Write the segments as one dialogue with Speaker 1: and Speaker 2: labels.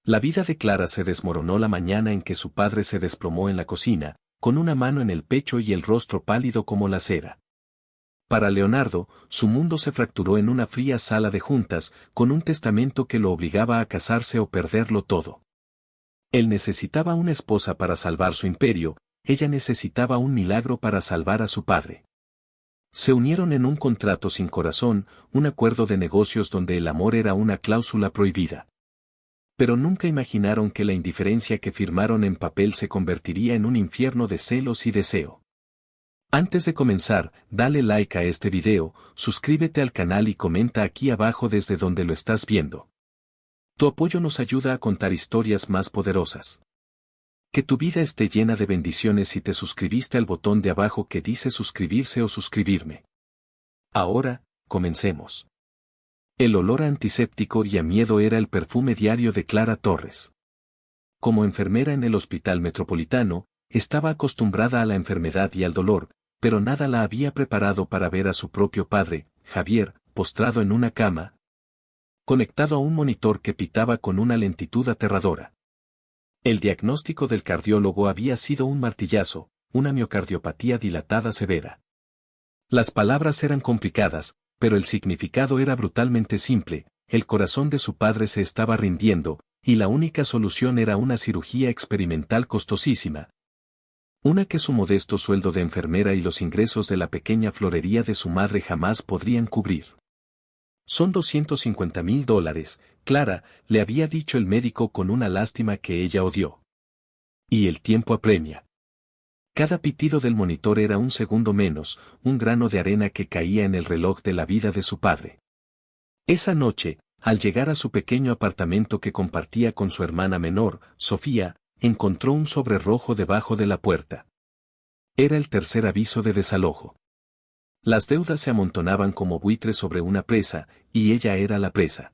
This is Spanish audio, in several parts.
Speaker 1: La vida de Clara se desmoronó la mañana en que su padre se desplomó en la cocina, con una mano en el pecho y el rostro pálido como la cera. Para Leonardo, su mundo se fracturó en una fría sala de juntas, con un testamento que lo obligaba a casarse o perderlo todo. Él necesitaba una esposa para salvar su imperio, ella necesitaba un milagro para salvar a su padre. Se unieron en un contrato sin corazón, un acuerdo de negocios donde el amor era una cláusula prohibida. Pero nunca imaginaron que la indiferencia que firmaron en papel se convertiría en un infierno de celos y deseo. Antes de comenzar, dale like a este video, suscríbete al canal y comenta aquí abajo desde donde lo estás viendo. Tu apoyo nos ayuda a contar historias más poderosas. Que tu vida esté llena de bendiciones si te suscribiste al botón de abajo que dice suscribirse o suscribirme. Ahora, comencemos. El olor a antiséptico y a miedo era el perfume diario de Clara Torres. Como enfermera en el Hospital Metropolitano, estaba acostumbrada a la enfermedad y al dolor, pero nada la había preparado para ver a su propio padre, Javier, postrado en una cama, conectado a un monitor que pitaba con una lentitud aterradora. El diagnóstico del cardiólogo había sido un martillazo, una miocardiopatía dilatada severa. Las palabras eran complicadas, pero el significado era brutalmente simple, el corazón de su padre se estaba rindiendo, y la única solución era una cirugía experimental costosísima. Una que su modesto sueldo de enfermera y los ingresos de la pequeña florería de su madre jamás podrían cubrir. Son $250,000, Clara, le había dicho el médico con una lástima que ella odió. Y el tiempo apremia. Cada pitido del monitor era un segundo menos, un grano de arena que caía en el reloj de la vida de su padre. Esa noche, al llegar a su pequeño apartamento que compartía con su hermana menor, Sofía, encontró un sobre rojo debajo de la puerta. Era el tercer aviso de desalojo. Las deudas se amontonaban como buitres sobre una presa, y ella era la presa.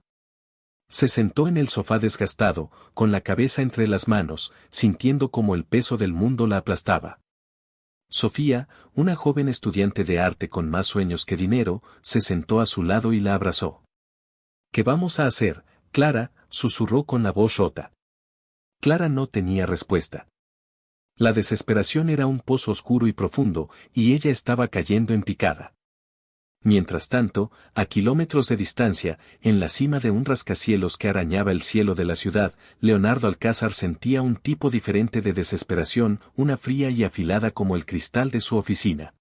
Speaker 1: Se sentó en el sofá desgastado, con la cabeza entre las manos, sintiendo como el peso del mundo la aplastaba. Sofía, una joven estudiante de arte con más sueños que dinero, se sentó a su lado y la abrazó. ¿Qué vamos a hacer, Clara?, susurró con la voz rota. Clara no tenía respuesta. La desesperación era un pozo oscuro y profundo, y ella estaba cayendo en picada. Mientras tanto, a kilómetros de distancia, en la cima de un rascacielos que arañaba el cielo de la ciudad, Leonardo Alcázar sentía un tipo diferente de desesperación, una fría y afilada como el cristal de su oficina.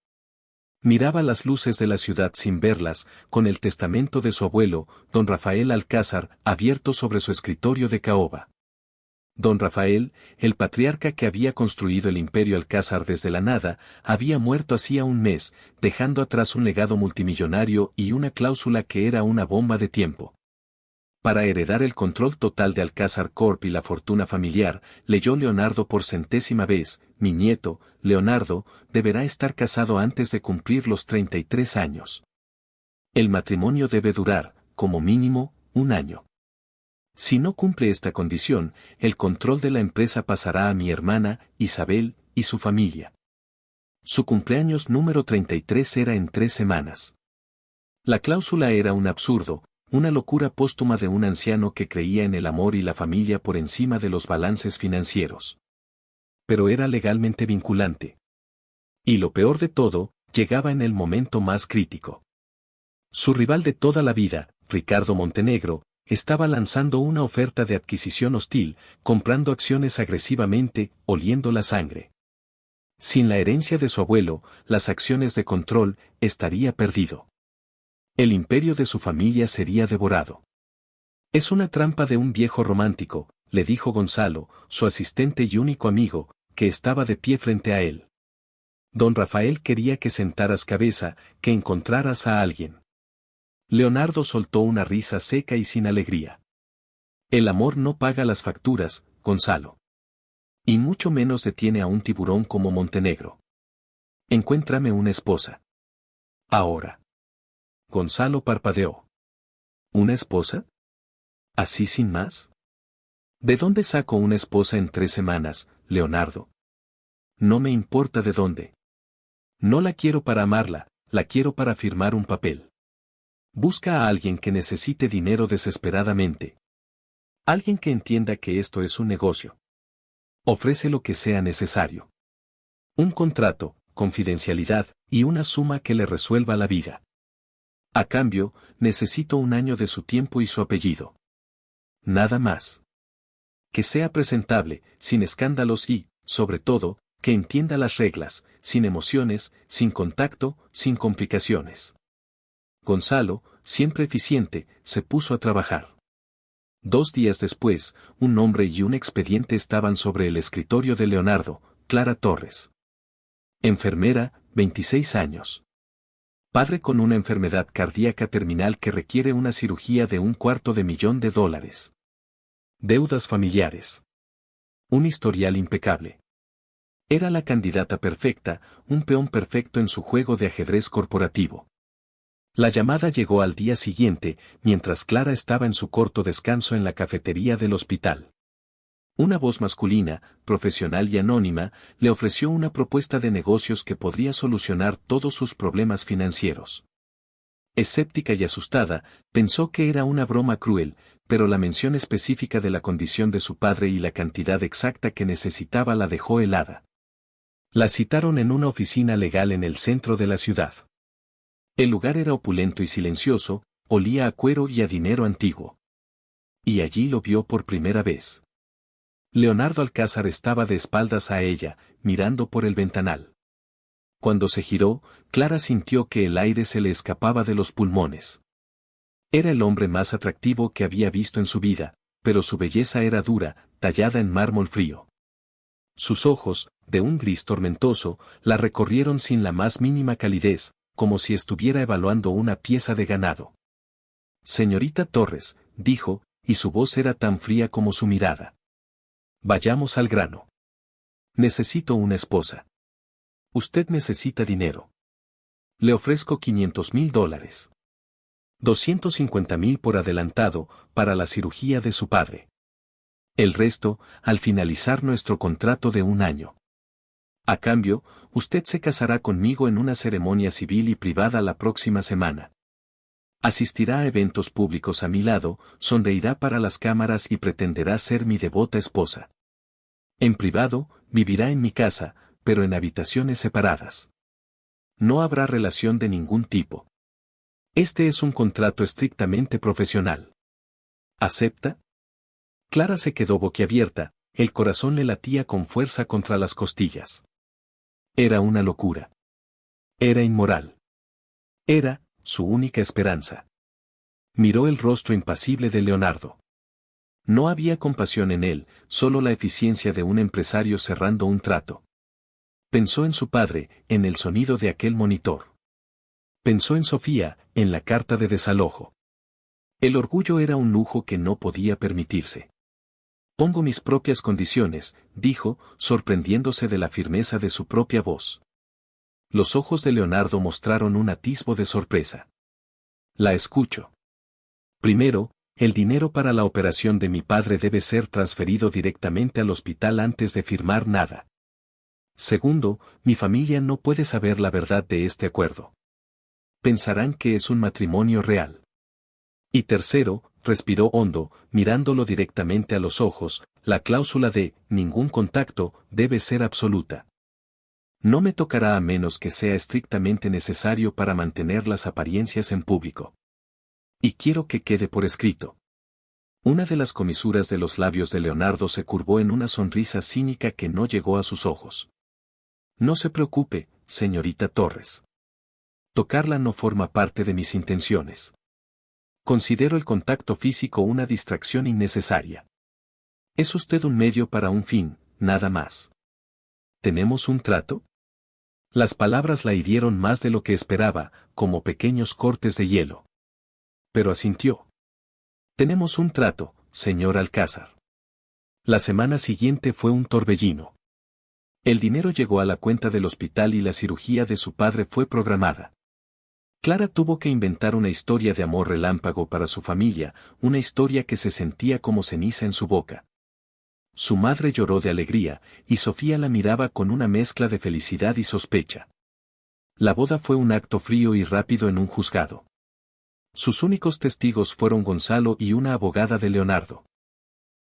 Speaker 1: Miraba las luces de la ciudad sin verlas, con el testamento de su abuelo, don Rafael Alcázar, abierto sobre su escritorio de caoba. Don Rafael, el patriarca que había construido el imperio Alcázar desde la nada, había muerto hacía un mes, dejando atrás un legado multimillonario y una cláusula que era una bomba de tiempo. Para heredar el control total de Alcázar Corp y la fortuna familiar, leyó Leonardo por centésima vez, mi nieto, Leonardo, deberá estar casado antes de cumplir los 33 años. El matrimonio debe durar, como mínimo, 1 año. Si no cumple esta condición, el control de la empresa pasará a mi hermana, Isabel, y su familia. Su cumpleaños número 33 era en 3 semanas. La cláusula era un absurdo, una locura póstuma de un anciano que creía en el amor y la familia por encima de los balances financieros. Pero era legalmente vinculante. Y lo peor de todo, llegaba en el momento más crítico. Su rival de toda la vida, Ricardo Montenegro, estaba lanzando una oferta de adquisición hostil, comprando acciones agresivamente, oliendo la sangre. Sin la herencia de su abuelo, las acciones de control, estaría perdido. El imperio de su familia sería devorado. Es una trampa de un viejo romántico, le dijo Gonzalo, su asistente y único amigo, que estaba de pie frente a él. Don Rafael quería que sentaras cabeza, que encontraras a alguien. Leonardo soltó una risa seca y sin alegría. El amor no paga las facturas, Gonzalo. Y mucho menos detiene a un tiburón como Montenegro. Encuéntrame una esposa. Ahora. Gonzalo parpadeó. ¿Una esposa? ¿Así sin más? ¿De dónde saco una esposa en 3 semanas, Leonardo? No me importa de dónde. No la quiero para amarla, la quiero para firmar un papel. Busca a alguien que necesite dinero desesperadamente. Alguien que entienda que esto es un negocio. Ofrece lo que sea necesario. Un contrato, confidencialidad, y una suma que le resuelva la vida. A cambio, necesito 1 año de su tiempo y su apellido. Nada más. Que sea presentable, sin escándalos y, sobre todo, que entienda las reglas, sin emociones, sin contacto, sin complicaciones. Gonzalo, siempre eficiente, se puso a trabajar. 2 días después, un nombre y un expediente estaban sobre el escritorio de Leonardo, Clara Torres. Enfermera, 26 años. Padre con una enfermedad cardíaca terminal que requiere una cirugía de $250,000. Deudas familiares. Un historial impecable. Era la candidata perfecta, un peón perfecto en su juego de ajedrez corporativo. La llamada llegó al día siguiente, mientras Clara estaba en su corto descanso en la cafetería del hospital. Una voz masculina, profesional y anónima, le ofreció una propuesta de negocios que podría solucionar todos sus problemas financieros. Escéptica y asustada, pensó que era una broma cruel, pero la mención específica de la condición de su padre y la cantidad exacta que necesitaba la dejó helada. La citaron en una oficina legal en el centro de la ciudad. El lugar era opulento y silencioso, olía a cuero y a dinero antiguo. Y allí lo vio por primera vez. Leonardo Alcázar estaba de espaldas a ella, mirando por el ventanal. Cuando se giró, Clara sintió que el aire se le escapaba de los pulmones. Era el hombre más atractivo que había visto en su vida, pero su belleza era dura, tallada en mármol frío. Sus ojos, de un gris tormentoso, la recorrieron sin la más mínima calidez, como si estuviera evaluando una pieza de ganado. Señorita Torres, dijo, y su voz era tan fría como su mirada. Vayamos al grano. Necesito una esposa. Usted necesita dinero. Le ofrezco $500,000. $250,000 por adelantado, para la cirugía de su padre. El resto, al finalizar nuestro contrato de 1 año. A cambio, usted se casará conmigo en una ceremonia civil y privada la próxima semana. Asistirá a eventos públicos a mi lado, sonreirá para las cámaras y pretenderá ser mi devota esposa. En privado, vivirá en mi casa, pero en habitaciones separadas. No habrá relación de ningún tipo. Este es un contrato estrictamente profesional. ¿Acepta? Clara se quedó boquiabierta, el corazón le latía con fuerza contra las costillas. Era una locura. Era inmoral. Era su única esperanza. Miró el rostro impasible de Leonardo. No había compasión en él, solo la eficiencia de un empresario cerrando un trato. Pensó en su padre, en el sonido de aquel monitor. Pensó en Sofía, en la carta de desalojo. El orgullo era un lujo que no podía permitirse. Pongo mis propias condiciones, dijo, sorprendiéndose de la firmeza de su propia voz. Los ojos de Leonardo mostraron un atisbo de sorpresa. La escucho. Primero, el dinero para la operación de mi padre debe ser transferido directamente al hospital antes de firmar nada. Segundo, mi familia no puede saber la verdad de este acuerdo. Pensarán que es un matrimonio real. Y tercero, respiró hondo, mirándolo directamente a los ojos, la cláusula de ningún contacto debe ser absoluta. No me tocará a menos que sea estrictamente necesario para mantener las apariencias en público. Y quiero que quede por escrito. Una de las comisuras de los labios de Leonardo se curvó en una sonrisa cínica que no llegó a sus ojos. No se preocupe, señorita Torres. Tocarla no forma parte de mis intenciones. Considero el contacto físico una distracción innecesaria. Es usted un medio para un fin, nada más. ¿Tenemos un trato? Las palabras la hirieron más de lo que esperaba, como pequeños cortes de hielo. Pero asintió. Tenemos un trato, señor Alcázar. La semana siguiente fue un torbellino. El dinero llegó a la cuenta del hospital y la cirugía de su padre fue programada. Clara tuvo que inventar una historia de amor relámpago para su familia, una historia que se sentía como ceniza en su boca. Su madre lloró de alegría, y Sofía la miraba con una mezcla de felicidad y sospecha. La boda fue un acto frío y rápido en un juzgado. Sus únicos testigos fueron Gonzalo y una abogada de Leonardo.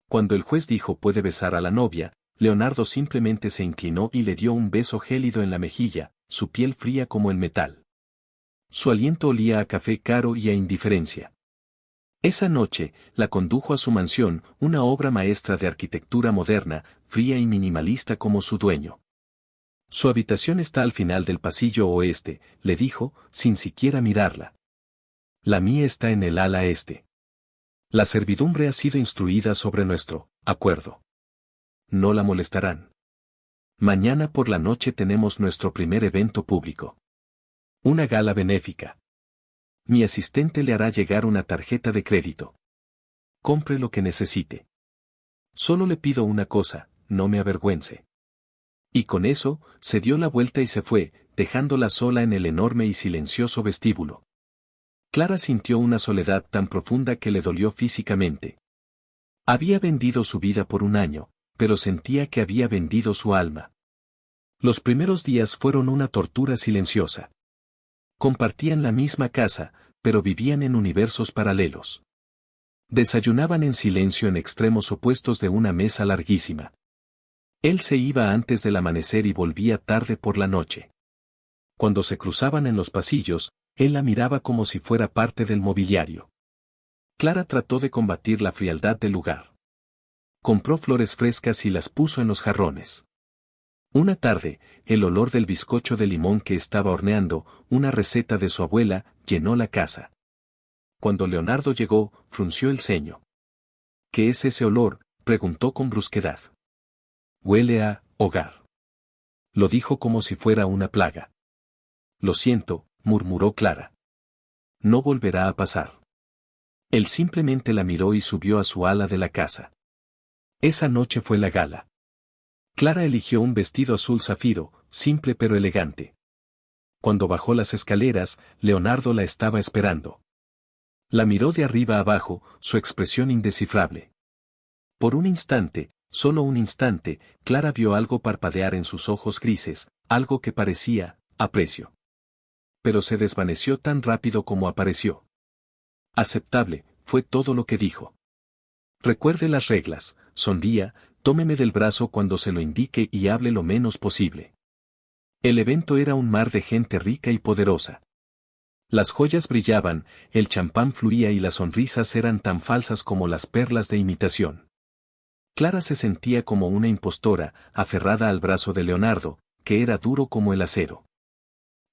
Speaker 1: Cuando el juez dijo puede besar a la novia, Leonardo simplemente se inclinó y le dio un beso gélido en la mejilla, su piel fría como el metal. Su aliento olía a café caro y a indiferencia. Esa noche, la condujo a su mansión, una obra maestra de arquitectura moderna, fría y minimalista como su dueño. Su habitación está al final del pasillo oeste, le dijo, sin siquiera mirarla. La mía está en el ala este. La servidumbre ha sido instruida sobre nuestro acuerdo. No la molestarán. Mañana por la noche tenemos nuestro primer evento público. Una gala benéfica. Mi asistente le hará llegar una tarjeta de crédito. Compre lo que necesite. Solo le pido una cosa, no me avergüence. Y con eso, se dio la vuelta y se fue, dejándola sola en el enorme y silencioso vestíbulo. Clara sintió una soledad tan profunda que le dolió físicamente. Había vendido su vida por un año, pero sentía que había vendido su alma. Los primeros días fueron una tortura silenciosa. Compartían la misma casa, pero vivían en universos paralelos. Desayunaban en silencio en extremos opuestos de una mesa larguísima. Él se iba antes del amanecer y volvía tarde por la noche. Cuando se cruzaban en los pasillos, él la miraba como si fuera parte del mobiliario. Clara trató de combatir la frialdad del lugar. Compró flores frescas y las puso en los jarrones. Una tarde, el olor del bizcocho de limón que estaba horneando, una receta de su abuela, llenó la casa. Cuando Leonardo llegó, frunció el ceño. ¿Qué es ese olor?, preguntó con brusquedad. Huele a hogar. Lo dijo como si fuera una plaga. Lo siento, murmuró Clara. No volverá a pasar. Él simplemente la miró y subió a su ala de la casa. Esa noche fue la gala. Clara eligió un vestido azul zafiro, simple pero elegante. Cuando bajó las escaleras, Leonardo la estaba esperando. La miró de arriba abajo, su expresión indescifrable. Por un instante, solo un instante, Clara vio algo parpadear en sus ojos grises, algo que parecía aprecio. Pero se desvaneció tan rápido como apareció. Aceptable, fue todo lo que dijo. Recuerde las reglas, sonría, tómeme del brazo cuando se lo indique y hable lo menos posible. El evento era un mar de gente rica y poderosa. Las joyas brillaban, el champán fluía y las sonrisas eran tan falsas como las perlas de imitación. Clara se sentía como una impostora, aferrada al brazo de Leonardo, que era duro como el acero.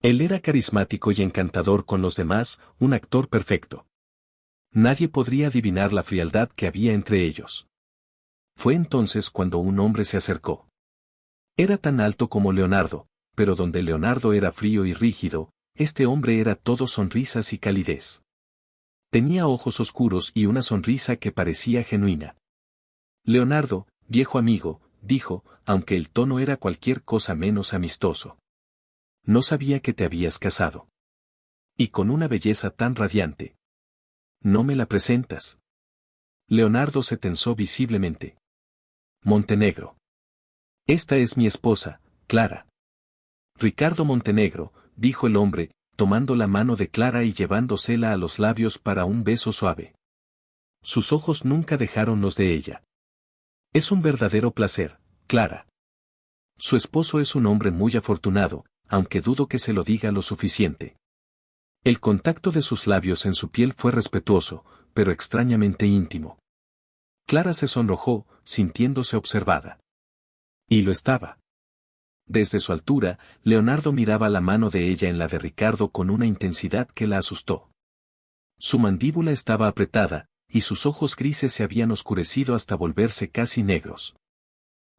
Speaker 1: Él era carismático y encantador con los demás, un actor perfecto. Nadie podría adivinar la frialdad que había entre ellos. Fue entonces cuando un hombre se acercó. Era tan alto como Leonardo, pero donde Leonardo era frío y rígido, este hombre era todo sonrisas y calidez. Tenía ojos oscuros y una sonrisa que parecía genuina. Leonardo, viejo amigo, dijo, aunque el tono era cualquier cosa menos amistoso. No sabía que te habías casado. Y con una belleza tan radiante. ¿No me la presentas? Leonardo se tensó visiblemente. Montenegro. Esta es mi esposa, Clara. Ricardo Montenegro, dijo el hombre, tomando la mano de Clara y llevándosela a los labios para un beso suave. Sus ojos nunca dejaron los de ella. Es un verdadero placer, Clara. Su esposo es un hombre muy afortunado, aunque dudo que se lo diga lo suficiente. El contacto de sus labios en su piel fue respetuoso, pero extrañamente íntimo. Clara se sonrojó, sintiéndose observada. Y lo estaba. Desde su altura, Leonardo miraba la mano de ella en la de Ricardo con una intensidad que la asustó. Su mandíbula estaba apretada, y sus ojos grises se habían oscurecido hasta volverse casi negros.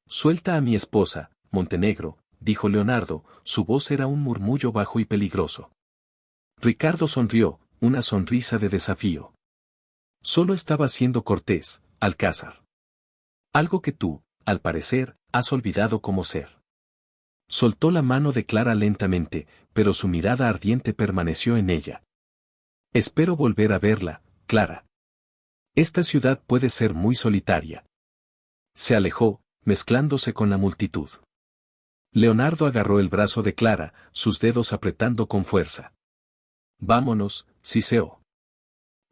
Speaker 1: Suelta a mi esposa, Montenegro, dijo Leonardo, su voz era un murmullo bajo y peligroso. Ricardo sonrió, una sonrisa de desafío. Solo estaba siendo cortés, Alcázar. Algo que tú, al parecer, has olvidado cómo ser. Soltó la mano de Clara lentamente, pero su mirada ardiente permaneció en ella. Espero volver a verla, Clara. Esta ciudad puede ser muy solitaria. Se alejó, mezclándose con la multitud. Leonardo agarró el brazo de Clara, sus dedos apretando con fuerza. Vámonos, Ciseo.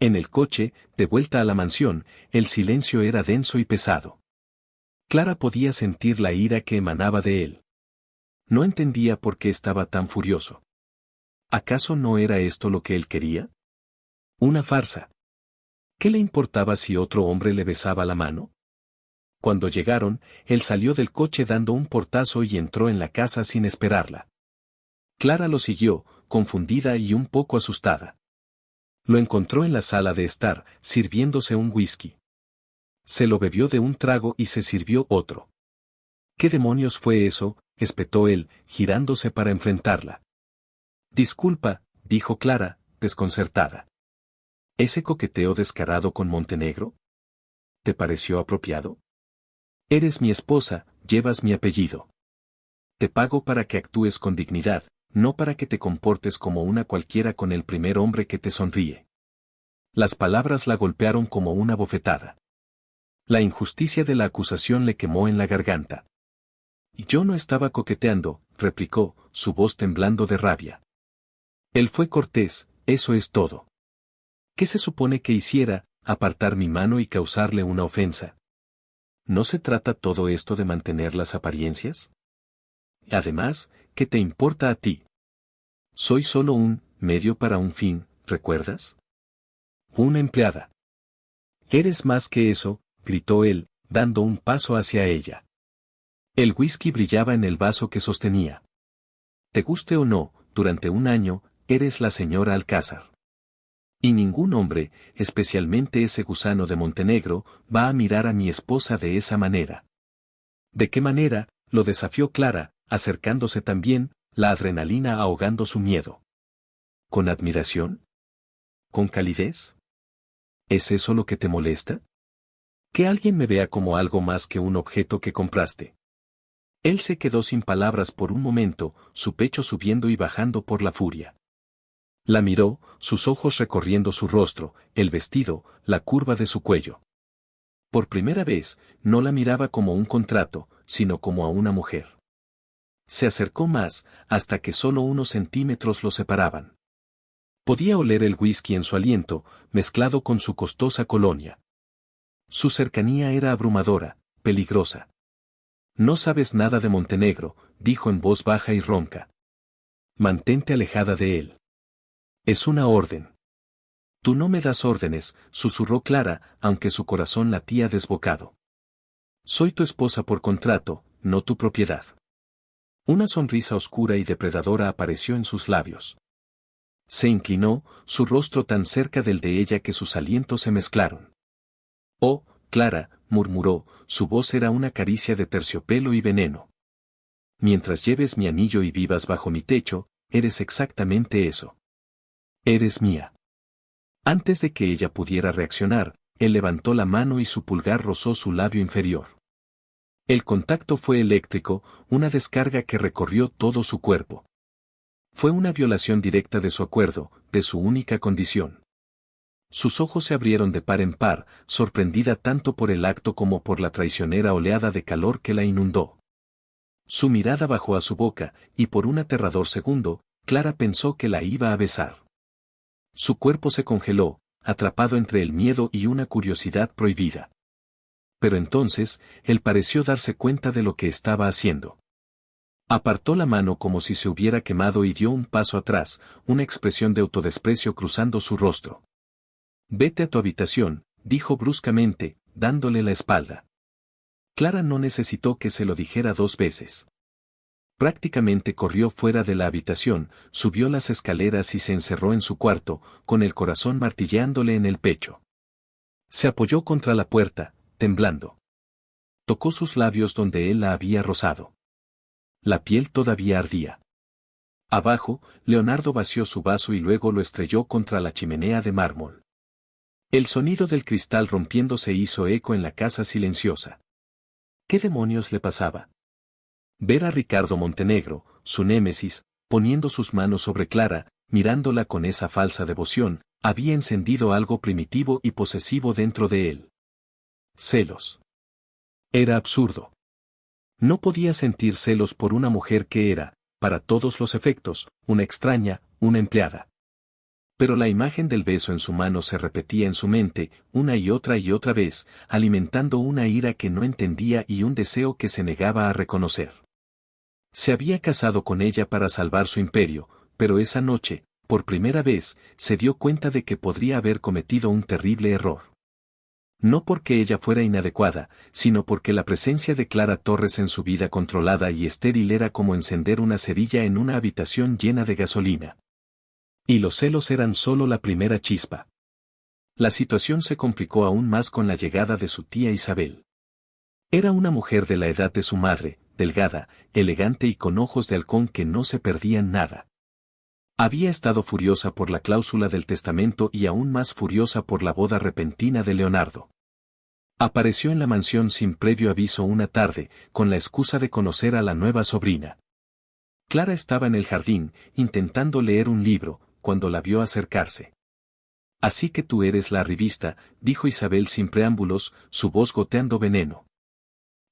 Speaker 1: En el coche, de vuelta a la mansión, el silencio era denso y pesado. Clara podía sentir la ira que emanaba de él. No entendía por qué estaba tan furioso. ¿Acaso no era esto lo que él quería? Una farsa. ¿Qué le importaba si otro hombre le besaba la mano? Cuando llegaron, él salió del coche dando un portazo y entró en la casa sin esperarla. Clara lo siguió, confundida y un poco asustada. Lo encontró en la sala de estar, sirviéndose un whisky. Se lo bebió de un trago y se sirvió otro. ¿Qué demonios fue eso?, espetó él, girándose para enfrentarla. Disculpa, dijo Clara, desconcertada. ¿Ese coqueteo descarado con Montenegro? ¿Te pareció apropiado? Eres mi esposa, llevas mi apellido. Te pago para que actúes con dignidad, no para que te comportes como una cualquiera con el primer hombre que te sonríe. Las palabras la golpearon como una bofetada. La injusticia de la acusación le quemó en la garganta. Yo no estaba coqueteando, replicó, su voz temblando de rabia. Él fue cortés, eso es todo. ¿Qué se supone que hiciera, apartar mi mano y causarle una ofensa? ¿No se trata todo esto de mantener las apariencias? Además, ¿qué te importa a ti? Soy solo un medio para un fin, ¿recuerdas? Una empleada. Eres más que eso, gritó él, dando un paso hacia ella. El whisky brillaba en el vaso que sostenía. Te guste o no, durante un año, eres la señora Alcázar. Y ningún hombre, especialmente ese gusano de Montenegro, va a mirar a mi esposa de esa manera. ¿De qué manera?, lo desafió Clara, acercándose también, la adrenalina ahogando su miedo. ¿Con admiración? ¿Con calidez? ¿Es eso lo que te molesta? Que alguien me vea como algo más que un objeto que compraste. Él se quedó sin palabras por un momento, su pecho subiendo y bajando por la furia. La miró, sus ojos recorriendo su rostro, el vestido, la curva de su cuello. Por primera vez, no la miraba como un contrato, sino como a una mujer. Se acercó más, hasta que solo unos centímetros lo separaban. Podía oler el whisky en su aliento, mezclado con su costosa colonia. Su cercanía era abrumadora, peligrosa. No sabes nada de Montenegro, dijo en voz baja y ronca. Mantente alejada de él. Es una orden. Tú no me das órdenes, susurró Clara, aunque su corazón latía desbocado. Soy tu esposa por contrato, no tu propiedad. Una sonrisa oscura y depredadora apareció en sus labios. Se inclinó, su rostro tan cerca del de ella que sus alientos se mezclaron. Oh, Clara, murmuró, su voz era una caricia de terciopelo y veneno. Mientras lleves mi anillo y vivas bajo mi techo, eres exactamente eso. Eres mía. Antes de que ella pudiera reaccionar, él levantó la mano y su pulgar rozó su labio inferior. El contacto fue eléctrico, una descarga que recorrió todo su cuerpo. Fue una violación directa de su acuerdo, de su única condición. Sus ojos se abrieron de par en par, sorprendida tanto por el acto como por la traicionera oleada de calor que la inundó. Su mirada bajó a su boca, y por un aterrador segundo, Clara pensó que la iba a besar. Su cuerpo se congeló, atrapado entre el miedo y una curiosidad prohibida. Pero entonces, él pareció darse cuenta de lo que estaba haciendo. Apartó la mano como si se hubiera quemado y dio un paso atrás, una expresión de autodesprecio cruzando su rostro. Vete a tu habitación, dijo bruscamente, dándole la espalda. Clara no necesitó que se lo dijera 2 veces. Prácticamente corrió fuera de la habitación, subió las escaleras y se encerró en su cuarto, con el corazón martilleándole en el pecho. Se apoyó contra la puerta, temblando. Tocó sus labios donde él la había rozado. La piel todavía ardía. Abajo, Leonardo vació su vaso y luego lo estrelló contra la chimenea de mármol. El sonido del cristal rompiéndose hizo eco en la casa silenciosa. ¿Qué demonios le pasaba? Ver a Ricardo Montenegro, su némesis, poniendo sus manos sobre Clara, mirándola con esa falsa devoción, había encendido algo primitivo y posesivo dentro de él. Celos. Era absurdo. No podía sentir celos por una mujer que era, para todos los efectos, una extraña, una empleada. Pero la imagen del beso en su mano se repetía en su mente, una y otra vez, alimentando una ira que no entendía y un deseo que se negaba a reconocer. Se había casado con ella para salvar su imperio, pero esa noche, por primera vez, se dio cuenta de que podría haber cometido un terrible error. No porque ella fuera inadecuada, sino porque la presencia de Clara Torres en su vida controlada y estéril era como encender una cerilla en una habitación llena de gasolina. Y los celos eran solo la primera chispa. La situación se complicó aún más con la llegada de su tía Isabel. Era una mujer de la edad de su madre, delgada, elegante y con ojos de halcón que no se perdían nada. Había estado furiosa por la cláusula del testamento y aún más furiosa por la boda repentina de Leonardo. Apareció en la mansión sin previo aviso una tarde, con la excusa de conocer a la nueva sobrina. Clara estaba en el jardín, intentando leer un libro, cuando la vio acercarse. «Así que tú eres la arribista», dijo Isabel sin preámbulos, su voz goteando veneno.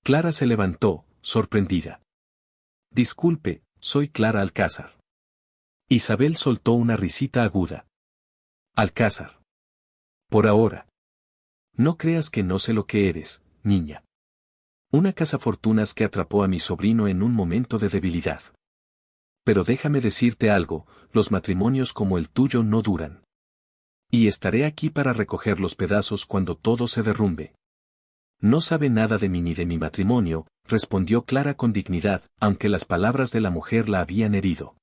Speaker 1: Clara se levantó, sorprendida. «Disculpe, soy Clara Alcázar». Isabel soltó una risita aguda. «Alcázar. Por ahora. No creas que no sé lo que eres, niña. Una cazafortunas que atrapó a mi sobrino en un momento de debilidad. Pero déjame decirte algo, los matrimonios como el tuyo no duran. Y estaré aquí para recoger los pedazos cuando todo se derrumbe». «No sabe nada de mí ni de mi matrimonio», respondió Clara con dignidad, aunque las palabras de la mujer la habían herido.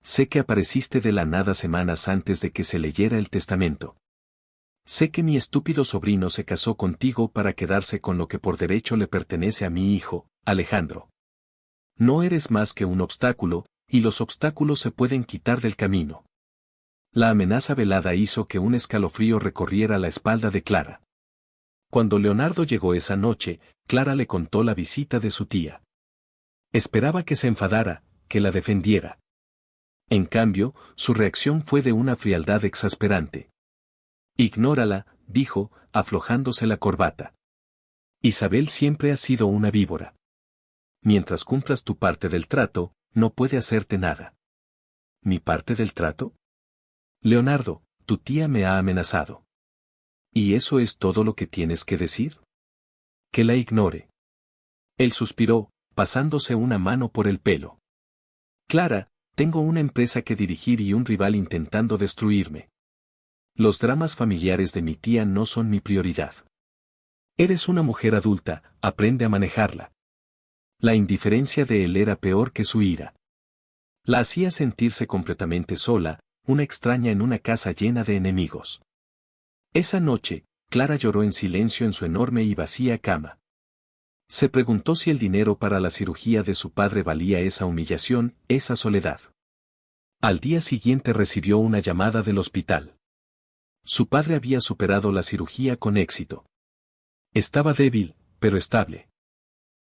Speaker 1: «Sé que apareciste de la nada semanas antes de que se leyera el testamento. Sé que mi estúpido sobrino se casó contigo para quedarse con lo que por derecho le pertenece a mi hijo, Alejandro. No eres más que un obstáculo, y los obstáculos se pueden quitar del camino». La amenaza velada hizo que un escalofrío recorriera la espalda de Clara. Cuando Leonardo llegó esa noche, Clara le contó la visita de su tía. Esperaba que se enfadara, que la defendiera. En cambio, su reacción fue de una frialdad exasperante. «Ignórala», dijo, aflojándose la corbata. «Isabel siempre ha sido una víbora. Mientras cumplas tu parte del trato, no puede hacerte nada». «¿Mi parte del trato?» «Leonardo, tu tía me ha amenazado». «¿Y eso es todo lo que tienes que decir?» «Que la ignore». Él suspiró, pasándose una mano por el pelo. «Clara, tengo una empresa que dirigir y un rival intentando destruirme. Los dramas familiares de mi tía no son mi prioridad. Eres una mujer adulta, aprende a manejarla». La indiferencia de él era peor que su ira. La hacía sentirse completamente sola, una extraña en una casa llena de enemigos. Esa noche, Clara lloró en silencio en su enorme y vacía cama. Se preguntó si el dinero para la cirugía de su padre valía esa humillación, esa soledad. Al día siguiente recibió una llamada del hospital. Su padre había superado la cirugía con éxito. Estaba débil, pero estable.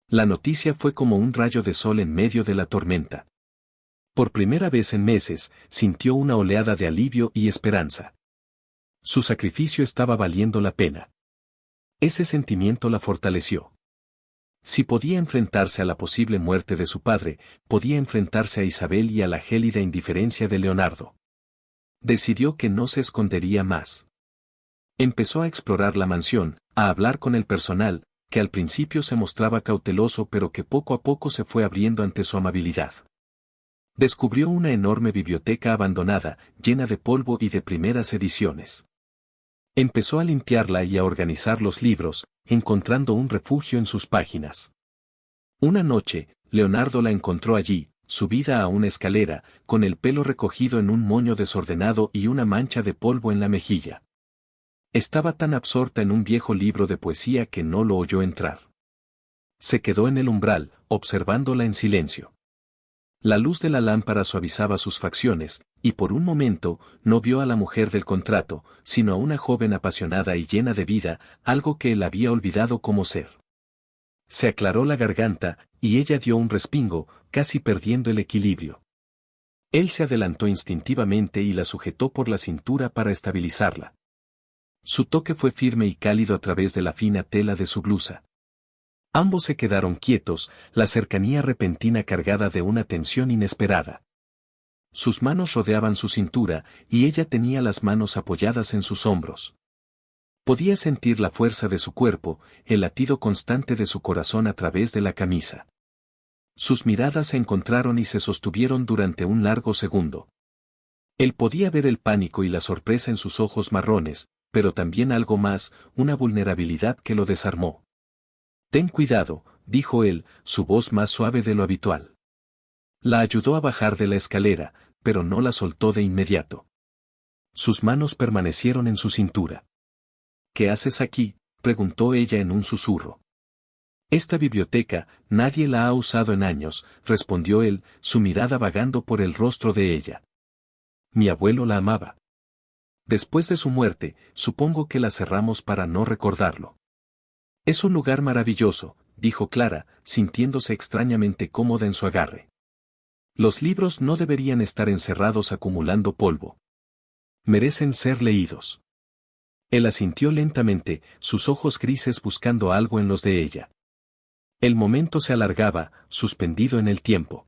Speaker 1: La noticia fue como un rayo de sol en medio de la tormenta. Por primera vez en meses, sintió una oleada de alivio y esperanza. Su sacrificio estaba valiendo la pena. Ese sentimiento la fortaleció. Si podía enfrentarse a la posible muerte de su padre, podía enfrentarse a Isabel y a la gélida indiferencia de Leonardo. Decidió que no se escondería más. Empezó a explorar la mansión, a hablar con el personal, que al principio se mostraba cauteloso pero que poco a poco se fue abriendo ante su amabilidad. Descubrió una enorme biblioteca abandonada, llena de polvo y de primeras ediciones. Empezó a limpiarla y a organizar los libros, encontrando un refugio en sus páginas. Una noche, Leonardo la encontró allí, subida a una escalera, con el pelo recogido en un moño desordenado y una mancha de polvo en la mejilla. Estaba tan absorta en un viejo libro de poesía que no lo oyó entrar. Se quedó en el umbral, observándola en silencio. La luz de la lámpara suavizaba sus facciones, y por un momento, no vio a la mujer del contrato, sino a una joven apasionada y llena de vida, algo que él había olvidado como ser. Se aclaró la garganta, y ella dio un respingo, casi perdiendo el equilibrio. Él se adelantó instintivamente y la sujetó por la cintura para estabilizarla. Su toque fue firme y cálido a través de la fina tela de su blusa. Ambos se quedaron quietos, la cercanía repentina cargada de una tensión inesperada. Sus manos rodeaban su cintura, y ella tenía las manos apoyadas en sus hombros. Podía sentir la fuerza de su cuerpo, el latido constante de su corazón a través de la camisa. Sus miradas se encontraron y se sostuvieron durante un largo segundo. Él podía ver el pánico y la sorpresa en sus ojos marrones, pero también algo más, una vulnerabilidad que lo desarmó. «Ten cuidado», dijo él, su voz más suave de lo habitual. La ayudó a bajar de la escalera, pero no la soltó de inmediato. Sus manos permanecieron en su cintura. «¿Qué haces aquí?», preguntó ella en un susurro. «Esta biblioteca, nadie la ha usado en años», respondió él, su mirada vagando por el rostro de ella. «Mi abuelo la amaba. Después de su muerte, supongo que la cerramos para no recordarlo». «Es un lugar maravilloso», dijo Clara, sintiéndose extrañamente cómoda en su agarre. «Los libros no deberían estar encerrados acumulando polvo. Merecen ser leídos». Él asintió lentamente, sus ojos grises buscando algo en los de ella. El momento se alargaba, suspendido en el tiempo.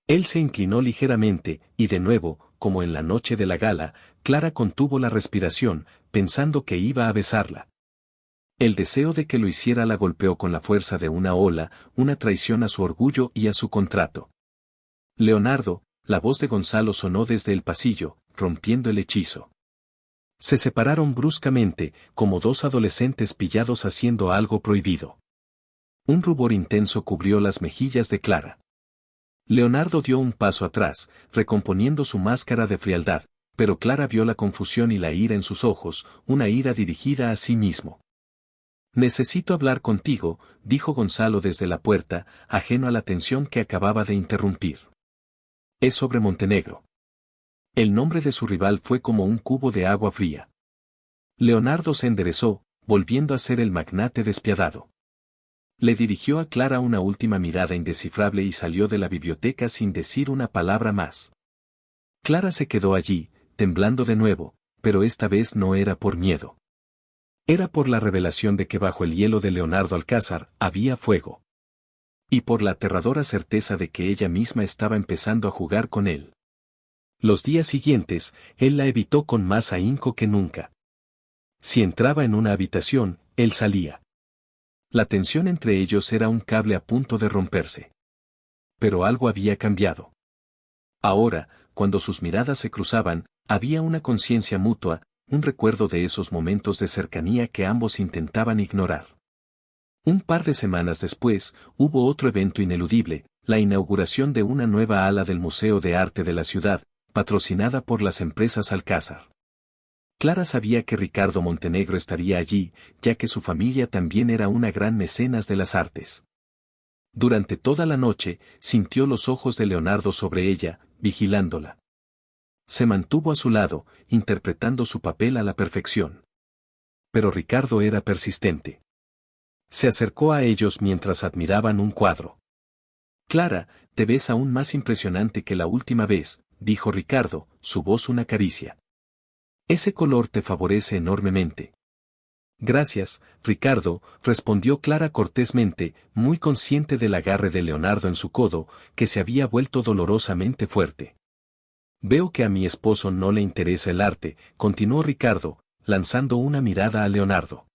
Speaker 1: Él se inclinó ligeramente, y de nuevo, como en la noche de la gala, Clara contuvo la respiración, pensando que iba a besarla. El deseo de que lo hiciera la golpeó con la fuerza de una ola, una traición a su orgullo y a su contrato. «Leonardo», la voz de Gonzalo sonó desde el pasillo, rompiendo el hechizo. Se separaron bruscamente, como dos adolescentes pillados haciendo algo prohibido. Un rubor intenso cubrió las mejillas de Clara. Leonardo dio un paso atrás, recomponiendo su máscara de frialdad, pero Clara vio la confusión y la ira en sus ojos, una ira dirigida a sí mismo. «Necesito hablar contigo», dijo Gonzalo desde la puerta, ajeno a la tensión que acababa de interrumpir. «Es sobre Montenegro». El nombre de su rival fue como un cubo de agua fría. Leonardo se enderezó, volviendo a ser el magnate despiadado. Le dirigió a Clara una última mirada indescifrable y salió de la biblioteca sin decir una palabra más. Clara se quedó allí, temblando de nuevo, pero esta vez no era por miedo. Era por la revelación de que bajo el hielo de Leonardo Alcázar había fuego. Y por la aterradora certeza de que ella misma estaba empezando a jugar con él. Los días siguientes, él la evitó con más ahínco que nunca. Si entraba en una habitación, él salía. La tensión entre ellos era un cable a punto de romperse. Pero algo había cambiado. Ahora, cuando sus miradas se cruzaban, había una conciencia mutua, un recuerdo de esos momentos de cercanía que ambos intentaban ignorar. Un par de semanas después, hubo otro evento ineludible, la inauguración de una nueva ala del Museo de Arte de la ciudad, patrocinada por las empresas Alcázar. Clara sabía que Ricardo Montenegro estaría allí, ya que su familia también era una gran mecenas de las artes. Durante toda la noche, sintió los ojos de Leonardo sobre ella, vigilándola. Se mantuvo a su lado, interpretando su papel a la perfección. Pero Ricardo era persistente. Se acercó a ellos mientras admiraban un cuadro. «Clara, te ves aún más impresionante que la última vez», dijo Ricardo, su voz una caricia. «Ese color te favorece enormemente». «Gracias, Ricardo», respondió Clara cortésmente, muy consciente del agarre de Leonardo en su codo, que se había vuelto dolorosamente fuerte. «Veo que a mi esposo no le interesa el arte», continuó Ricardo, lanzando una mirada a Leonardo.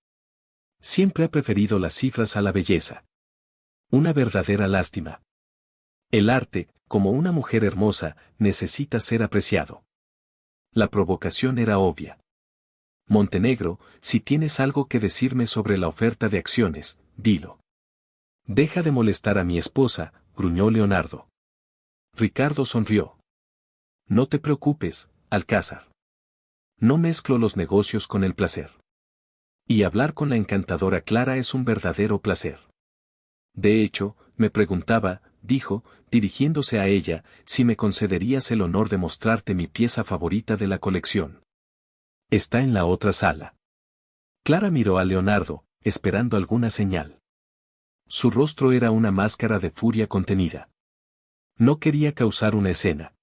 Speaker 1: «Siempre ha preferido las cifras a la belleza. Una verdadera lástima. El arte, como una mujer hermosa, necesita ser apreciado». La provocación era obvia. «Montenegro, si tienes algo que decirme sobre la oferta de acciones, dilo». «Deja de molestar a mi esposa», gruñó Leonardo. Ricardo sonrió. «No te preocupes, Alcázar. No mezclo los negocios con el placer. Y hablar con la encantadora Clara es un verdadero placer. De hecho, me preguntaba», dijo, dirigiéndose a ella, «si me concederías el honor de mostrarte mi pieza favorita de la colección. Está en la otra sala». Clara miró a Leonardo, esperando alguna señal. Su rostro era una máscara de furia contenida. No quería causar una escena.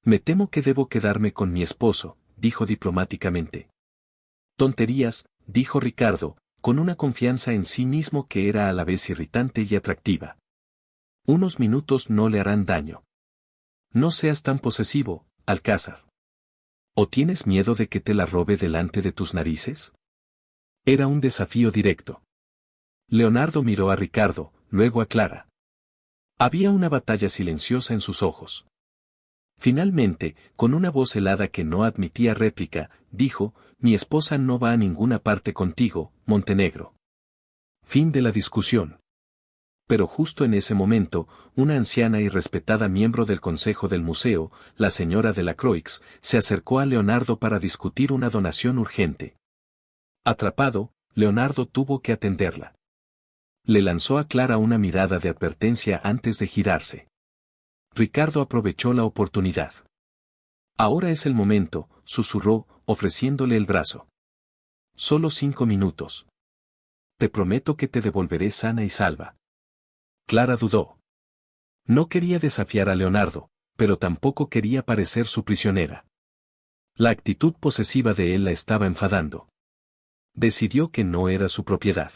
Speaker 1: «Me temo que debo quedarme con mi esposo», dijo diplomáticamente. «Tonterías», dijo Ricardo, con una confianza en sí mismo que era a la vez irritante y atractiva. «Unos minutos no le harán daño». No seas tan posesivo, Alcázar. ¿O tienes miedo de que te la robe delante de tus narices? Era un desafío directo. Leonardo miró a Ricardo, luego a Clara. Había una batalla silenciosa en sus ojos. Finalmente, con una voz helada que no admitía réplica, dijo: mi esposa no va a ninguna parte contigo, Montenegro. Fin de la discusión. Pero justo en ese momento, una anciana y respetada miembro del consejo del museo, la señora de la Croix, se acercó a Leonardo para discutir una donación urgente. Atrapado, Leonardo tuvo que atenderla. Le lanzó a Clara una mirada de advertencia antes de girarse. Ricardo aprovechó la oportunidad. Ahora es el momento, susurró, ofreciéndole el brazo. Solo 5 minutos. Te prometo que te devolveré sana y salva. Clara dudó. No quería desafiar a Leonardo, pero tampoco quería parecer su prisionera. La actitud posesiva de él la estaba enfadando. Decidió que no era su propiedad.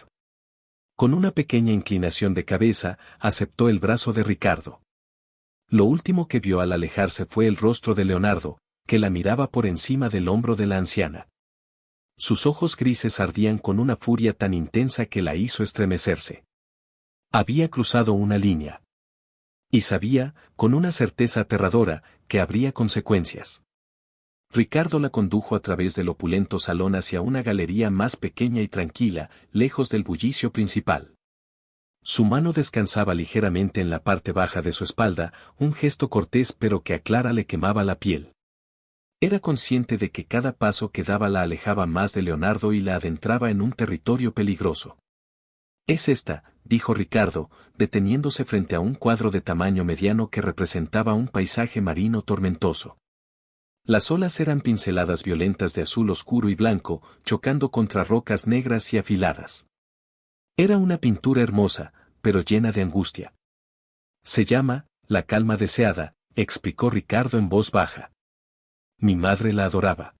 Speaker 1: Con una pequeña inclinación de cabeza, aceptó el brazo de Ricardo. Lo último que vio al alejarse fue el rostro de Leonardo, que la miraba por encima del hombro de la anciana. Sus ojos grises ardían con una furia tan intensa que la hizo estremecerse. Había cruzado una línea. Y sabía, con una certeza aterradora, que habría consecuencias. Ricardo la condujo a través del opulento salón hacia una galería más pequeña y tranquila, lejos del bullicio principal. Su mano descansaba ligeramente en la parte baja de su espalda, un gesto cortés pero que a Clara le quemaba la piel. Era consciente de que cada paso que daba la alejaba más de Leonardo y la adentraba en un territorio peligroso. Es esta, dijo Ricardo, deteniéndose frente a un cuadro de tamaño mediano que representaba un paisaje marino tormentoso. Las olas eran pinceladas violentas de azul oscuro y blanco, chocando contra rocas negras y afiladas. Era una pintura hermosa, pero llena de angustia. Se llama La calma deseada, explicó Ricardo en voz baja. Mi madre la adoraba.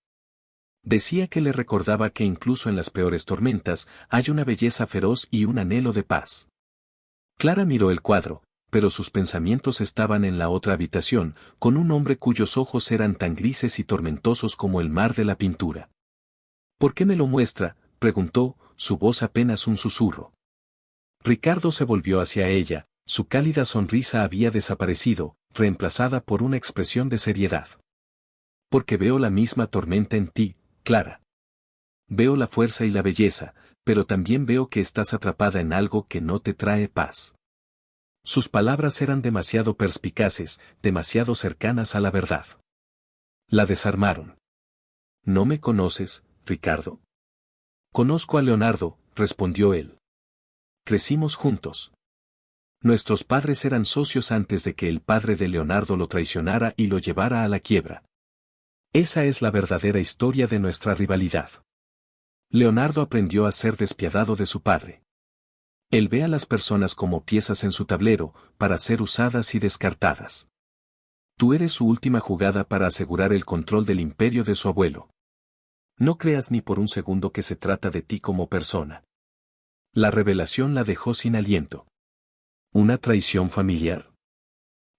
Speaker 1: Decía que le recordaba que incluso en las peores tormentas hay una belleza feroz y un anhelo de paz. Clara miró el cuadro, pero sus pensamientos estaban en la otra habitación, con un hombre cuyos ojos eran tan grises y tormentosos como el mar de la pintura. ¿Por qué me lo muestra?, preguntó, su voz apenas un susurro. Ricardo se volvió hacia ella, su cálida sonrisa había desaparecido, reemplazada por una expresión de seriedad. Porque veo la misma tormenta en ti, Clara. Veo la fuerza y la belleza, pero también veo que estás atrapada en algo que no te trae paz. Sus palabras eran demasiado perspicaces, demasiado cercanas a la verdad. La desarmaron. ¿No me conoces, Ricardo? Conozco a Leonardo, respondió él. Crecimos juntos. Nuestros padres eran socios antes de que el padre de Leonardo lo traicionara y lo llevara a la quiebra. Esa es la verdadera historia de nuestra rivalidad. Leonardo aprendió a ser despiadado de su padre. Él ve a las personas como piezas en su tablero, para ser usadas y descartadas. Tú eres su última jugada para asegurar el control del imperio de su abuelo. No creas ni por un segundo que se trata de ti como persona. La revelación la dejó sin aliento. ¿Una traición familiar?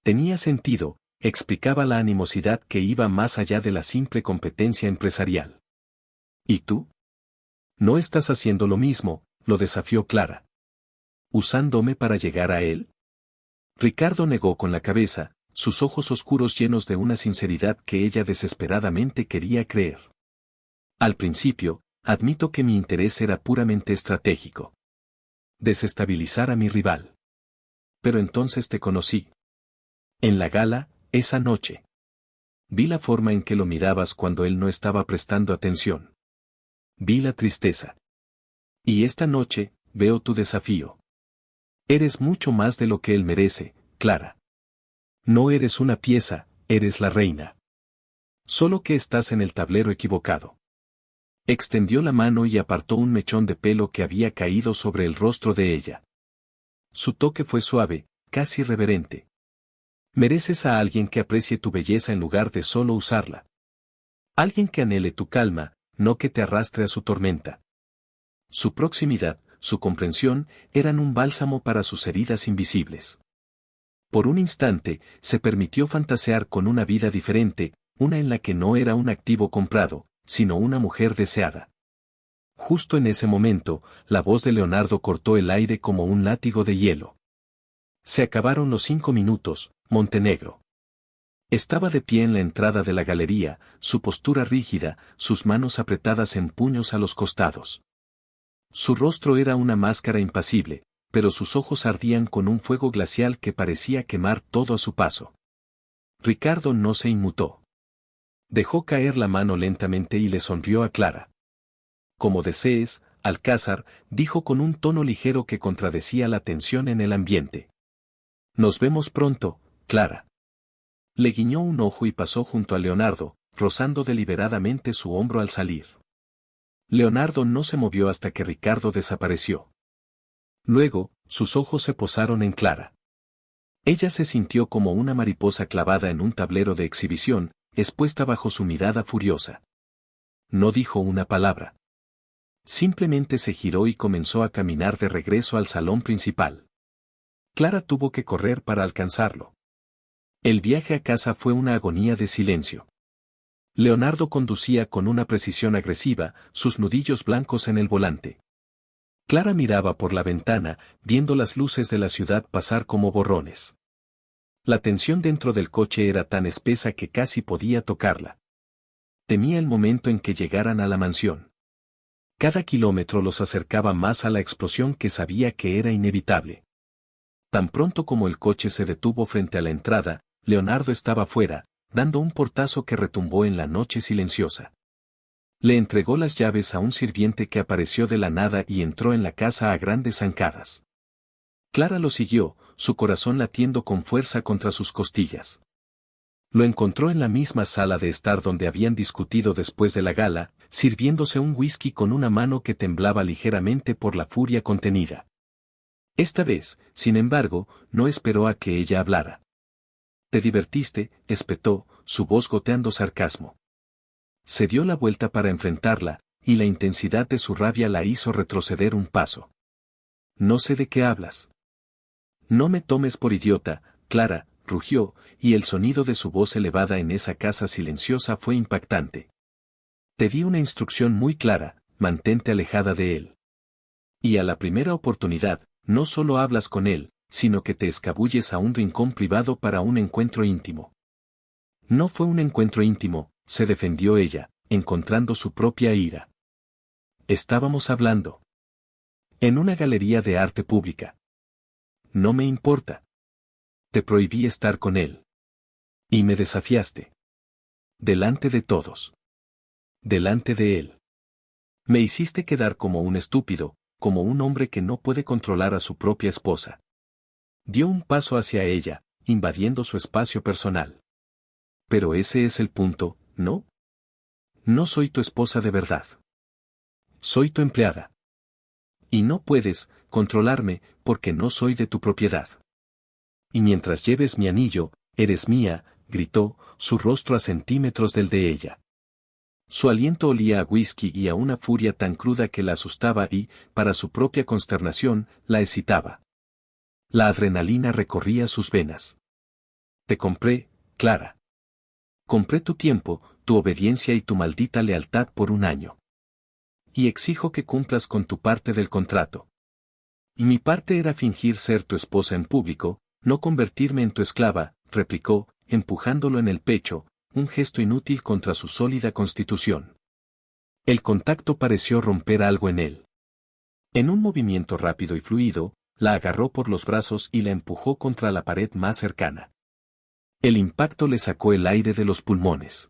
Speaker 1: Tenía sentido, explicaba la animosidad que iba más allá de la simple competencia empresarial. ¿Y tú? ¿No estás haciendo lo mismo?, lo desafió Clara. ¿Usándome para llegar a él? Ricardo negó con la cabeza, sus ojos oscuros llenos de una sinceridad que ella desesperadamente quería creer. Al principio, admito que mi interés era puramente estratégico. Desestabilizar a mi rival. Pero entonces te conocí. En la gala, esa noche. Vi la forma en que lo mirabas cuando él no estaba prestando atención. Vi la tristeza. Y esta noche, veo tu desafío. Eres mucho más de lo que él merece, Clara. No eres una pieza, eres la reina. Solo que estás en el tablero equivocado. Extendió la mano y apartó un mechón de pelo que había caído sobre el rostro de ella. Su toque fue suave, casi reverente. Mereces a alguien que aprecie tu belleza en lugar de solo usarla. Alguien que anhele tu calma, no que te arrastre a su tormenta. Su proximidad, su comprensión, eran un bálsamo para sus heridas invisibles. Por un instante, se permitió fantasear con una vida diferente, una en la que no era un activo comprado, sino una mujer deseada. Justo en ese momento, la voz de Leonardo cortó el aire como un látigo de hielo. Se acabaron los 5 minutos, Montenegro. Estaba de pie en la entrada de la galería, su postura rígida, sus manos apretadas en puños a los costados. Su rostro era una máscara impasible, pero sus ojos ardían con un fuego glacial que parecía quemar todo a su paso. Ricardo no se inmutó. Dejó caer la mano lentamente y le sonrió a Clara. Como desees, Alcázar, dijo con un tono ligero que contradecía la tensión en el ambiente. Nos vemos pronto, Clara. Le guiñó un ojo y pasó junto a Leonardo, rozando deliberadamente su hombro al salir. Leonardo no se movió hasta que Ricardo desapareció. Luego, sus ojos se posaron en Clara. Ella se sintió como una mariposa clavada en un tablero de exhibición, expuesta bajo su mirada furiosa. No dijo una palabra. Simplemente se giró y comenzó a caminar de regreso al salón principal. Clara tuvo que correr para alcanzarlo. El viaje a casa fue una agonía de silencio. Leonardo conducía con una precisión agresiva, sus nudillos blancos en el volante. Clara miraba por la ventana, viendo las luces de la ciudad pasar como borrones. La tensión dentro del coche era tan espesa que casi podía tocarla. Temía el momento en que llegaran a la mansión. Cada kilómetro los acercaba más a la explosión que sabía que era inevitable. Tan pronto como el coche se detuvo frente a la entrada, Leonardo estaba fuera, dando un portazo que retumbó en la noche silenciosa. Le entregó las llaves a un sirviente que apareció de la nada y entró en la casa a grandes zancadas. Clara lo siguió, su corazón latiendo con fuerza contra sus costillas. Lo encontró en la misma sala de estar donde habían discutido después de la gala, sirviéndose un whisky con una mano que temblaba ligeramente por la furia contenida. Esta vez, sin embargo, no esperó a que ella hablara. «¿Te divertiste?», espetó, su voz goteando sarcasmo. Se dio la vuelta para enfrentarla, y la intensidad de su rabia la hizo retroceder un paso. «No sé de qué hablas». «No me tomes por idiota, Clara», rugió, y el sonido de su voz elevada en esa casa silenciosa fue impactante. «Te di una instrucción muy clara, mantente alejada de él. Y a la primera oportunidad, no solo hablas con él, sino que te escabulles a un rincón privado para un encuentro íntimo». «No fue un encuentro íntimo», se defendió ella, encontrando su propia ira. «Estábamos hablando. En una galería de arte pública. No me importa. Te prohibí estar con él. Y me desafiaste. Delante de todos. Delante de él. Me hiciste quedar como un estúpido, como un hombre que no puede controlar a su propia esposa». Dio un paso hacia ella, invadiendo su espacio personal. «Pero ese es el punto, ¿no? No soy tu esposa de verdad. Soy tu empleada. Y no puedes controlarme porque no soy de tu propiedad. Y mientras lleves mi anillo, eres mía», gritó, su rostro a centímetros del de ella. Su aliento olía a whisky y a una furia tan cruda que la asustaba y, para su propia consternación, la excitaba. La adrenalina recorría sus venas. «Te compré, Clara. Compré tu tiempo, tu obediencia y tu maldita lealtad por un año. Y exijo que cumplas con tu parte del contrato». «Y mi parte era fingir ser tu esposa en público, no convertirme en tu esclava», replicó, empujándolo en el pecho, un gesto inútil contra su sólida constitución. El contacto pareció romper algo en él. En un movimiento rápido y fluido, la agarró por los brazos y la empujó contra la pared más cercana. El impacto le sacó el aire de los pulmones.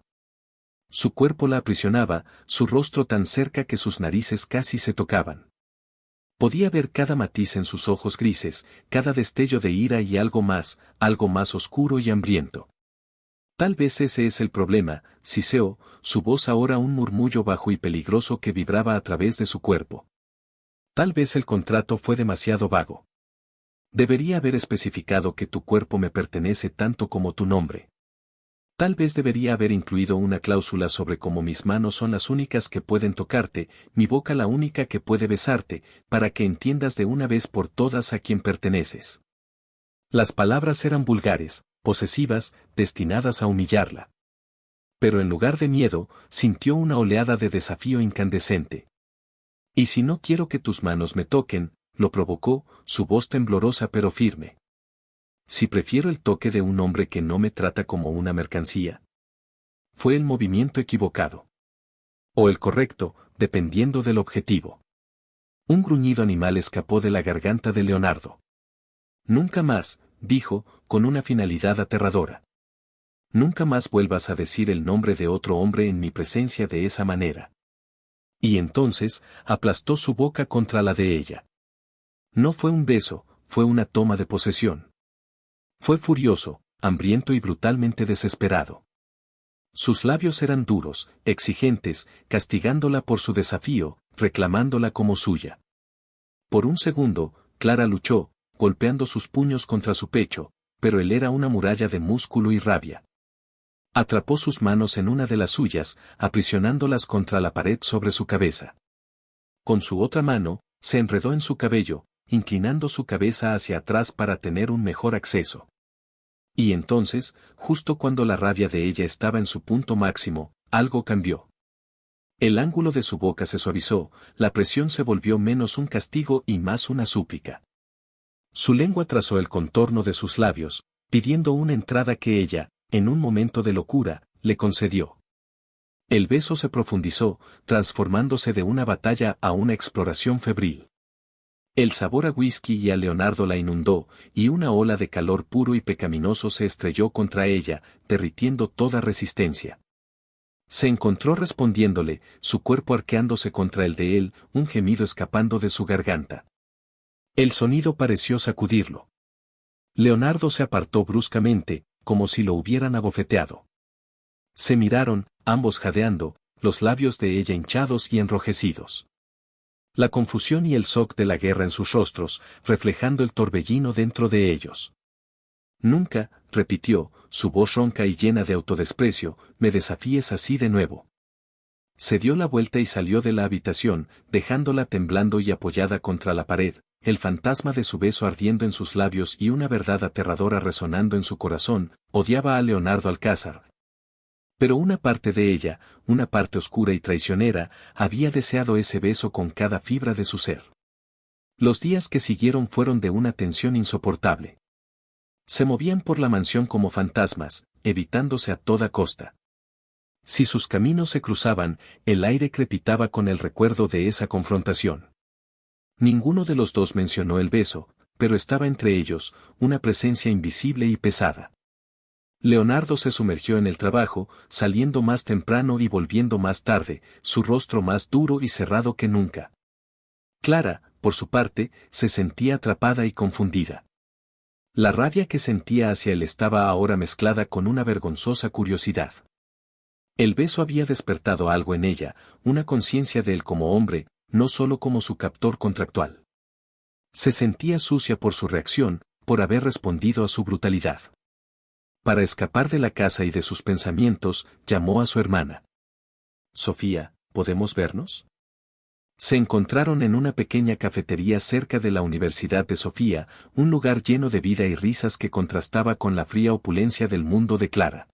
Speaker 1: Su cuerpo la aprisionaba, su rostro tan cerca que sus narices casi se tocaban. Podía ver cada matiz en sus ojos grises, cada destello de ira y algo más oscuro y hambriento. «Tal vez ese es el problema», siseó, su voz ahora un murmullo bajo y peligroso que vibraba a través de su cuerpo. «Tal vez el contrato fue demasiado vago. Debería haber especificado que tu cuerpo me pertenece tanto como tu nombre. Tal vez debería haber incluido una cláusula sobre cómo mis manos son las únicas que pueden tocarte, mi boca la única que puede besarte, para que entiendas de una vez por todas a quién perteneces». Las palabras eran vulgares, posesivas, destinadas a humillarla. Pero en lugar de miedo, sintió una oleada de desafío incandescente. «¿Y si no quiero que tus manos me toquen?», lo provocó, su voz temblorosa pero firme. «Si prefiero el toque de un hombre que no me trata como una mercancía». Fue el movimiento equivocado. O el correcto, dependiendo del objetivo. Un gruñido animal escapó de la garganta de Leonardo. «Nunca más», dijo, con una finalidad aterradora. «Nunca más vuelvas a decir el nombre de otro hombre en mi presencia de esa manera». Y entonces, aplastó su boca contra la de ella. No fue un beso, fue una toma de posesión. Fue furioso, hambriento y brutalmente desesperado. Sus labios eran duros, exigentes, castigándola por su desafío, reclamándola como suya. Por un segundo, Clara luchó, golpeando sus puños contra su pecho, pero él era una muralla de músculo y rabia. Atrapó sus manos en una de las suyas, aprisionándolas contra la pared sobre su cabeza. Con su otra mano, se enredó en su cabello, inclinando su cabeza hacia atrás para tener un mejor acceso. Y entonces, justo cuando la rabia de ella estaba en su punto máximo, algo cambió. El ángulo de su boca se suavizó, la presión se volvió menos un castigo y más una súplica. Su lengua trazó el contorno de sus labios, pidiendo una entrada que ella, en un momento de locura, le concedió. El beso se profundizó, transformándose de una batalla a una exploración febril. El sabor a whisky y a Leonardo la inundó, y una ola de calor puro y pecaminoso se estrelló contra ella, derritiendo toda resistencia. Se encontró respondiéndole, su cuerpo arqueándose contra el de él, un gemido escapando de su garganta. El sonido pareció sacudirlo. Leonardo se apartó bruscamente, como si lo hubieran abofeteado. Se miraron, ambos jadeando, los labios de ella hinchados y enrojecidos. La confusión y el shock de la guerra en sus rostros, reflejando el torbellino dentro de ellos. «Nunca», repitió, su voz ronca y llena de autodesprecio, «me desafíes así de nuevo». Se dio la vuelta y salió de la habitación, dejándola temblando y apoyada contra la pared, el fantasma de su beso ardiendo en sus labios y una verdad aterradora resonando en su corazón. Odiaba a Leonardo Alcázar. Pero una parte de ella, una parte oscura y traicionera, había deseado ese beso con cada fibra de su ser. Los días que siguieron fueron de una tensión insoportable. Se movían por la mansión como fantasmas, evitándose a toda costa. Si sus caminos se cruzaban, el aire crepitaba con el recuerdo de esa confrontación. Ninguno de los dos mencionó el beso, pero estaba entre ellos, una presencia invisible y pesada. Leonardo se sumergió en el trabajo, saliendo más temprano y volviendo más tarde, su rostro más duro y cerrado que nunca. Clara, por su parte, se sentía atrapada y confundida. La rabia que sentía hacia él estaba ahora mezclada con una vergonzosa curiosidad. El beso había despertado algo en ella, una conciencia de él como hombre, no solo como su captor contractual. Se sentía sucia por su reacción, por haber respondido a su brutalidad. Para escapar de la casa y de sus pensamientos, llamó a su hermana. «Sofía, ¿podemos vernos?». Se encontraron en una pequeña cafetería cerca de la Universidad de Sofía, un lugar lleno de vida y risas que contrastaba con la fría opulencia del mundo de Clara.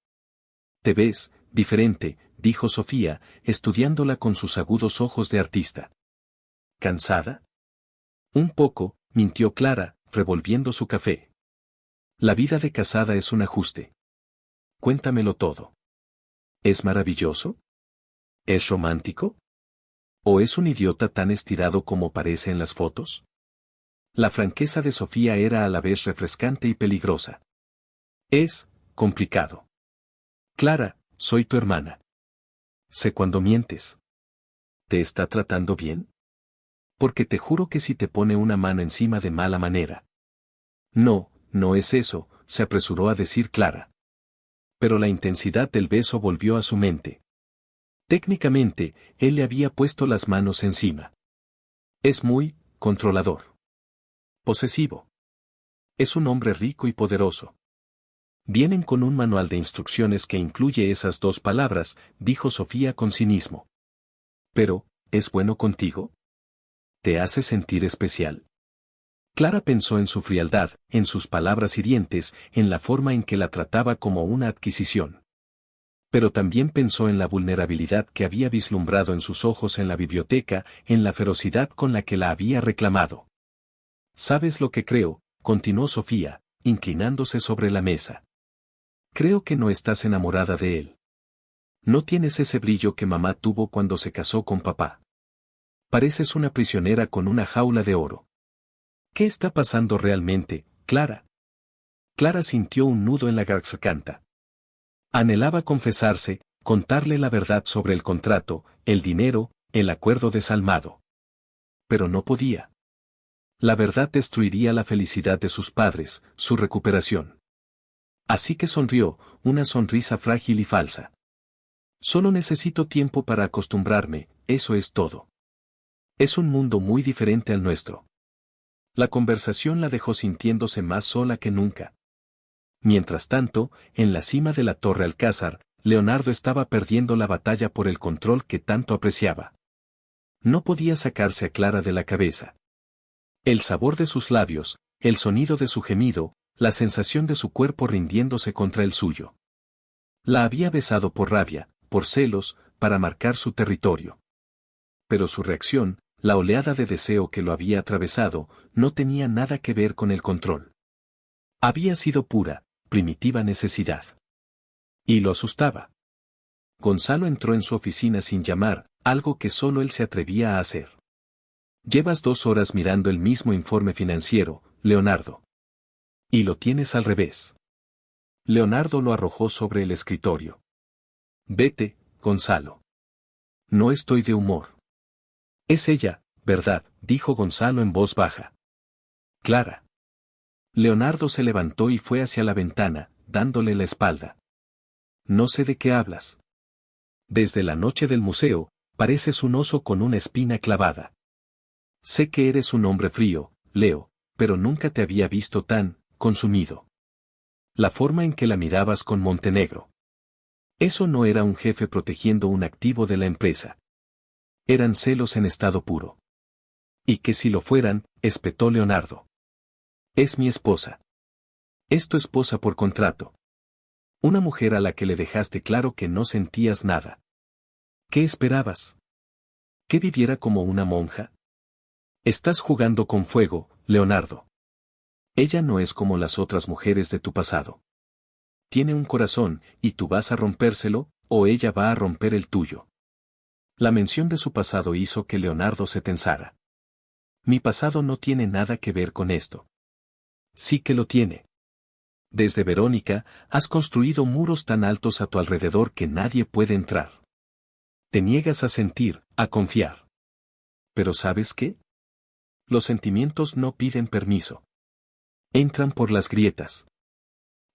Speaker 1: «Te ves diferente», dijo Sofía, estudiándola con sus agudos ojos de artista. «¿Cansada?». «Un poco», mintió Clara, revolviendo su café. «La vida de casada es un ajuste. Cuéntamelo todo. ¿Es maravilloso? ¿Es romántico? ¿O es un idiota tan estirado como parece en las fotos?». La franqueza de Sofía era a la vez refrescante y peligrosa. «Es complicado. Clara, soy tu hermana. Sé cuando mientes. ¿Te está tratando bien? Porque te juro que si te pone una mano encima de mala manera». «No, no es eso», se apresuró a decir Clara. Pero la intensidad del beso volvió a su mente. Técnicamente, él le había puesto las manos encima. Es muy controlador. Posesivo. Es un hombre rico y poderoso. Vienen con un manual de instrucciones que incluye esas dos palabras, dijo Sofía con cinismo. Pero, ¿es bueno contigo? ¿Te hace sentir especial? Clara pensó en su frialdad, en sus palabras hirientes, en la forma en que la trataba como una adquisición. Pero también pensó en la vulnerabilidad que había vislumbrado en sus ojos en la biblioteca, en la ferocidad con la que la había reclamado. ¿Sabes lo que creo?, continuó Sofía, inclinándose sobre la mesa. Creo que no estás enamorada de él. No tienes ese brillo que mamá tuvo cuando se casó con papá. Pareces una prisionera con una jaula de oro. ¿Qué está pasando realmente, Clara? Clara sintió un nudo en la garganta. Anhelaba confesarse, contarle la verdad sobre el contrato, el dinero, el acuerdo desalmado. Pero no podía. La verdad destruiría la felicidad de sus padres, su recuperación. Así que sonrió, una sonrisa frágil y falsa. Solo necesito tiempo para acostumbrarme, eso es todo. Es un mundo muy diferente al nuestro. La conversación la dejó sintiéndose más sola que nunca. Mientras tanto, en la cima de la Torre Alcázar, Leonardo estaba perdiendo la batalla por el control que tanto apreciaba. No podía sacarse a Clara de la cabeza. El sabor de sus labios, el sonido de su gemido, la sensación de su cuerpo rindiéndose contra el suyo. La había besado por rabia, por celos, para marcar su territorio. Pero su reacción, la oleada de deseo que lo había atravesado, no tenía nada que ver con el control. Había sido pura, primitiva necesidad. Y lo asustaba. Gonzalo entró en su oficina sin llamar, algo que solo él se atrevía a hacer. Llevas 2 horas mirando el mismo informe financiero, Leonardo. Y lo tienes al revés. Leonardo lo arrojó sobre el escritorio. Vete, Gonzalo. No estoy de humor. Es ella, ¿verdad?, dijo Gonzalo en voz baja. Clara. Leonardo se levantó y fue hacia la ventana, dándole la espalda. No sé de qué hablas. Desde la noche del museo, pareces un oso con una espina clavada. Sé que eres un hombre frío, Leo, pero nunca te había visto tan consumido. La forma en que la mirabas con Montenegro. Eso no era un jefe protegiendo un activo de la empresa. Eran celos en estado puro. Y que si lo fueran, espetó Leonardo. Es mi esposa. Es tu esposa por contrato. Una mujer a la que le dejaste claro que no sentías nada. ¿Qué esperabas? ¿Que viviera como una monja? Estás jugando con fuego, Leonardo. Ella no es como las otras mujeres de tu pasado. Tiene un corazón, y tú vas a rompérselo, o ella va a romper el tuyo. La mención de su pasado hizo que Leonardo se tensara. Mi pasado no tiene nada que ver con esto. Sí que lo tiene. Desde Verónica, has construido muros tan altos a tu alrededor que nadie puede entrar. Te niegas a sentir, a confiar. Pero ¿sabes qué? Los sentimientos no piden permiso. Entran por las grietas.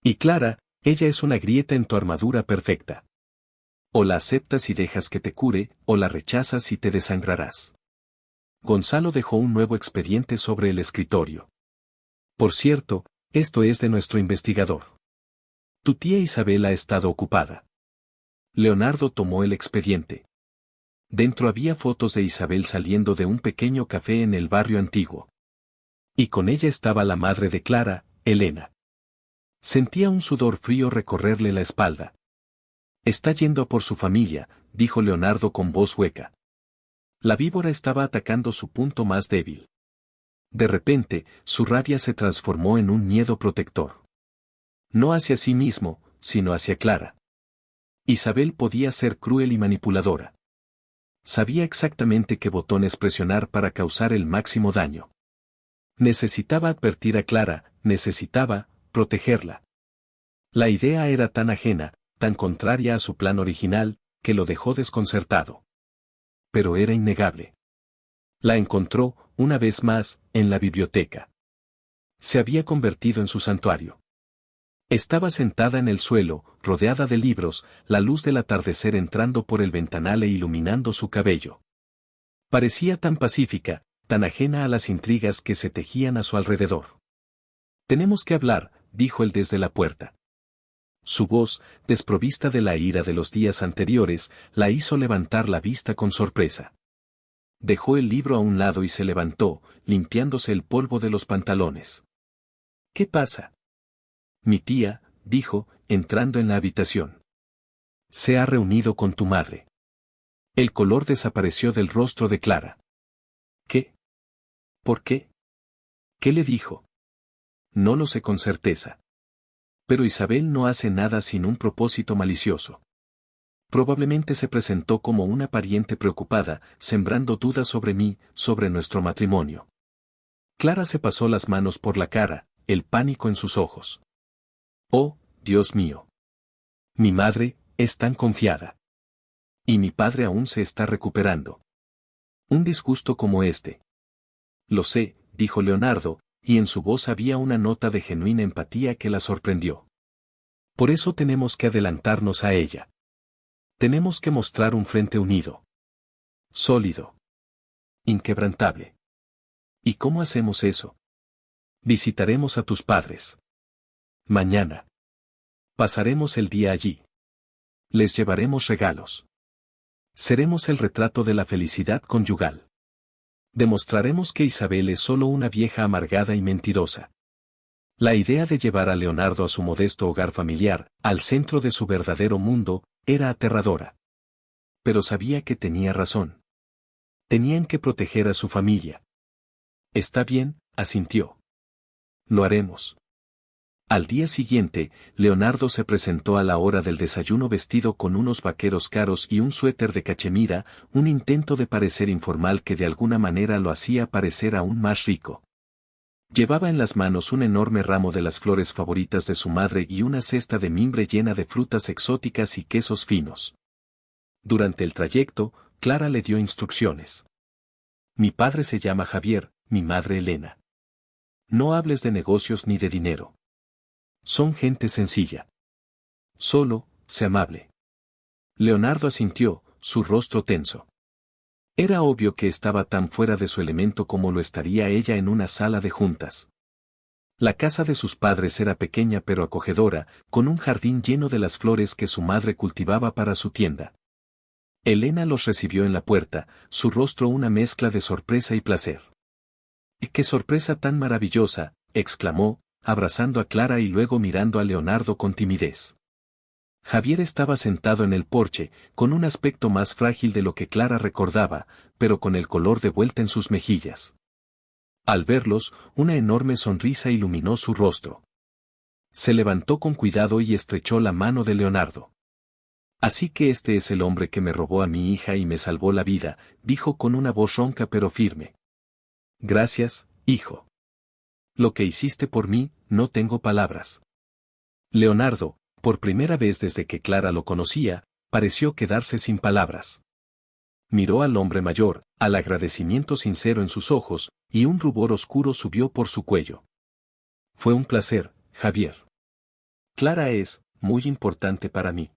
Speaker 1: Y Clara, ella es una grieta en tu armadura perfecta. O la aceptas y dejas que te cure, o la rechazas y te desangrarás. Gonzalo dejó un nuevo expediente sobre el escritorio. Por cierto, esto es de nuestro investigador. Tu tía Isabel ha estado ocupada. Leonardo tomó el expediente. Dentro había fotos de Isabel saliendo de un pequeño café en el barrio antiguo. Y con ella estaba la madre de Clara, Elena. Sentía un sudor frío recorrerle la espalda. Está yendo a por su familia, dijo Leonardo con voz hueca. La víbora estaba atacando su punto más débil. De repente, su rabia se transformó en un miedo protector. No hacia sí mismo, sino hacia Clara. Isabel podía ser cruel y manipuladora. Sabía exactamente qué botones presionar para causar el máximo daño. Necesitaba advertir a Clara, necesitaba protegerla. La idea era tan ajena, tan contraria a su plan original, que lo dejó desconcertado. Pero era innegable. La encontró, una vez más, en la biblioteca. Se había convertido en su santuario. Estaba sentada en el suelo, rodeada de libros, la luz del atardecer entrando por el ventanal e iluminando su cabello. Parecía tan pacífica, tan ajena a las intrigas que se tejían a su alrededor. Tenemos que hablar, dijo él desde la puerta. Su voz, desprovista de la ira de los días anteriores, la hizo levantar la vista con sorpresa. Dejó el libro a un lado y se levantó, limpiándose el polvo de los pantalones. ¿Qué pasa? Mi tía, dijo, entrando en la habitación. Se ha reunido con tu madre. El color desapareció del rostro de Clara. ¿Qué? ¿Por qué? ¿Qué le dijo? No lo sé con certeza. Pero Isabel no hace nada sin un propósito malicioso. Probablemente se presentó como una pariente preocupada, sembrando dudas sobre mí, sobre nuestro matrimonio. Clara se pasó las manos por la cara, el pánico en sus ojos. Oh, Dios mío. Mi madre es tan confiada. Y mi padre aún se está recuperando. Un disgusto como este. Lo sé, dijo Leonardo, y en su voz había una nota de genuina empatía que la sorprendió. Por eso tenemos que adelantarnos a ella. Tenemos que mostrar un frente unido. Sólido. Inquebrantable. ¿Y cómo hacemos eso? Visitaremos a tus padres. Mañana. Pasaremos el día allí. Les llevaremos regalos. Seremos el retrato de la felicidad conyugal. Demostraremos que Isabel es solo una vieja amargada y mentirosa. La idea de llevar a Leonardo a su modesto hogar familiar, al centro de su verdadero mundo, era aterradora. Pero sabía que tenía razón. Tenían que proteger a su familia. Está bien, asintió. Lo haremos. Al día siguiente, Leonardo se presentó a la hora del desayuno vestido con unos vaqueros caros y un suéter de cachemira, un intento de parecer informal que de alguna manera lo hacía parecer aún más rico. Llevaba en las manos un enorme ramo de las flores favoritas de su madre y una cesta de mimbre llena de frutas exóticas y quesos finos. Durante el trayecto, Clara le dio instrucciones. Mi padre se llama Javier, mi madre Elena. No hables de negocios ni de dinero. Son gente sencilla. Solo, sé amable. Leonardo asintió, su rostro tenso. Era obvio que estaba tan fuera de su elemento como lo estaría ella en una sala de juntas. La casa de sus padres era pequeña pero acogedora, con un jardín lleno de las flores que su madre cultivaba para su tienda. Elena los recibió en la puerta, su rostro una mezcla de sorpresa y placer. ¡Qué sorpresa tan maravillosa!, exclamó, abrazando a Clara y luego mirando a Leonardo con timidez. Javier estaba sentado en el porche, con un aspecto más frágil de lo que Clara recordaba, pero con el color de vuelta en sus mejillas. Al verlos, una enorme sonrisa iluminó su rostro. Se levantó con cuidado y estrechó la mano de Leonardo. Así que este es el hombre que me robó a mi hija y me salvó la vida, dijo con una voz ronca pero firme. Gracias, hijo. Lo que hiciste por mí, no tengo palabras. Leonardo, por primera vez desde que Clara lo conocía, pareció quedarse sin palabras. Miró al hombre mayor, al agradecimiento sincero en sus ojos, y un rubor oscuro subió por su cuello. Fue un placer, Javier. Clara es muy importante para mí.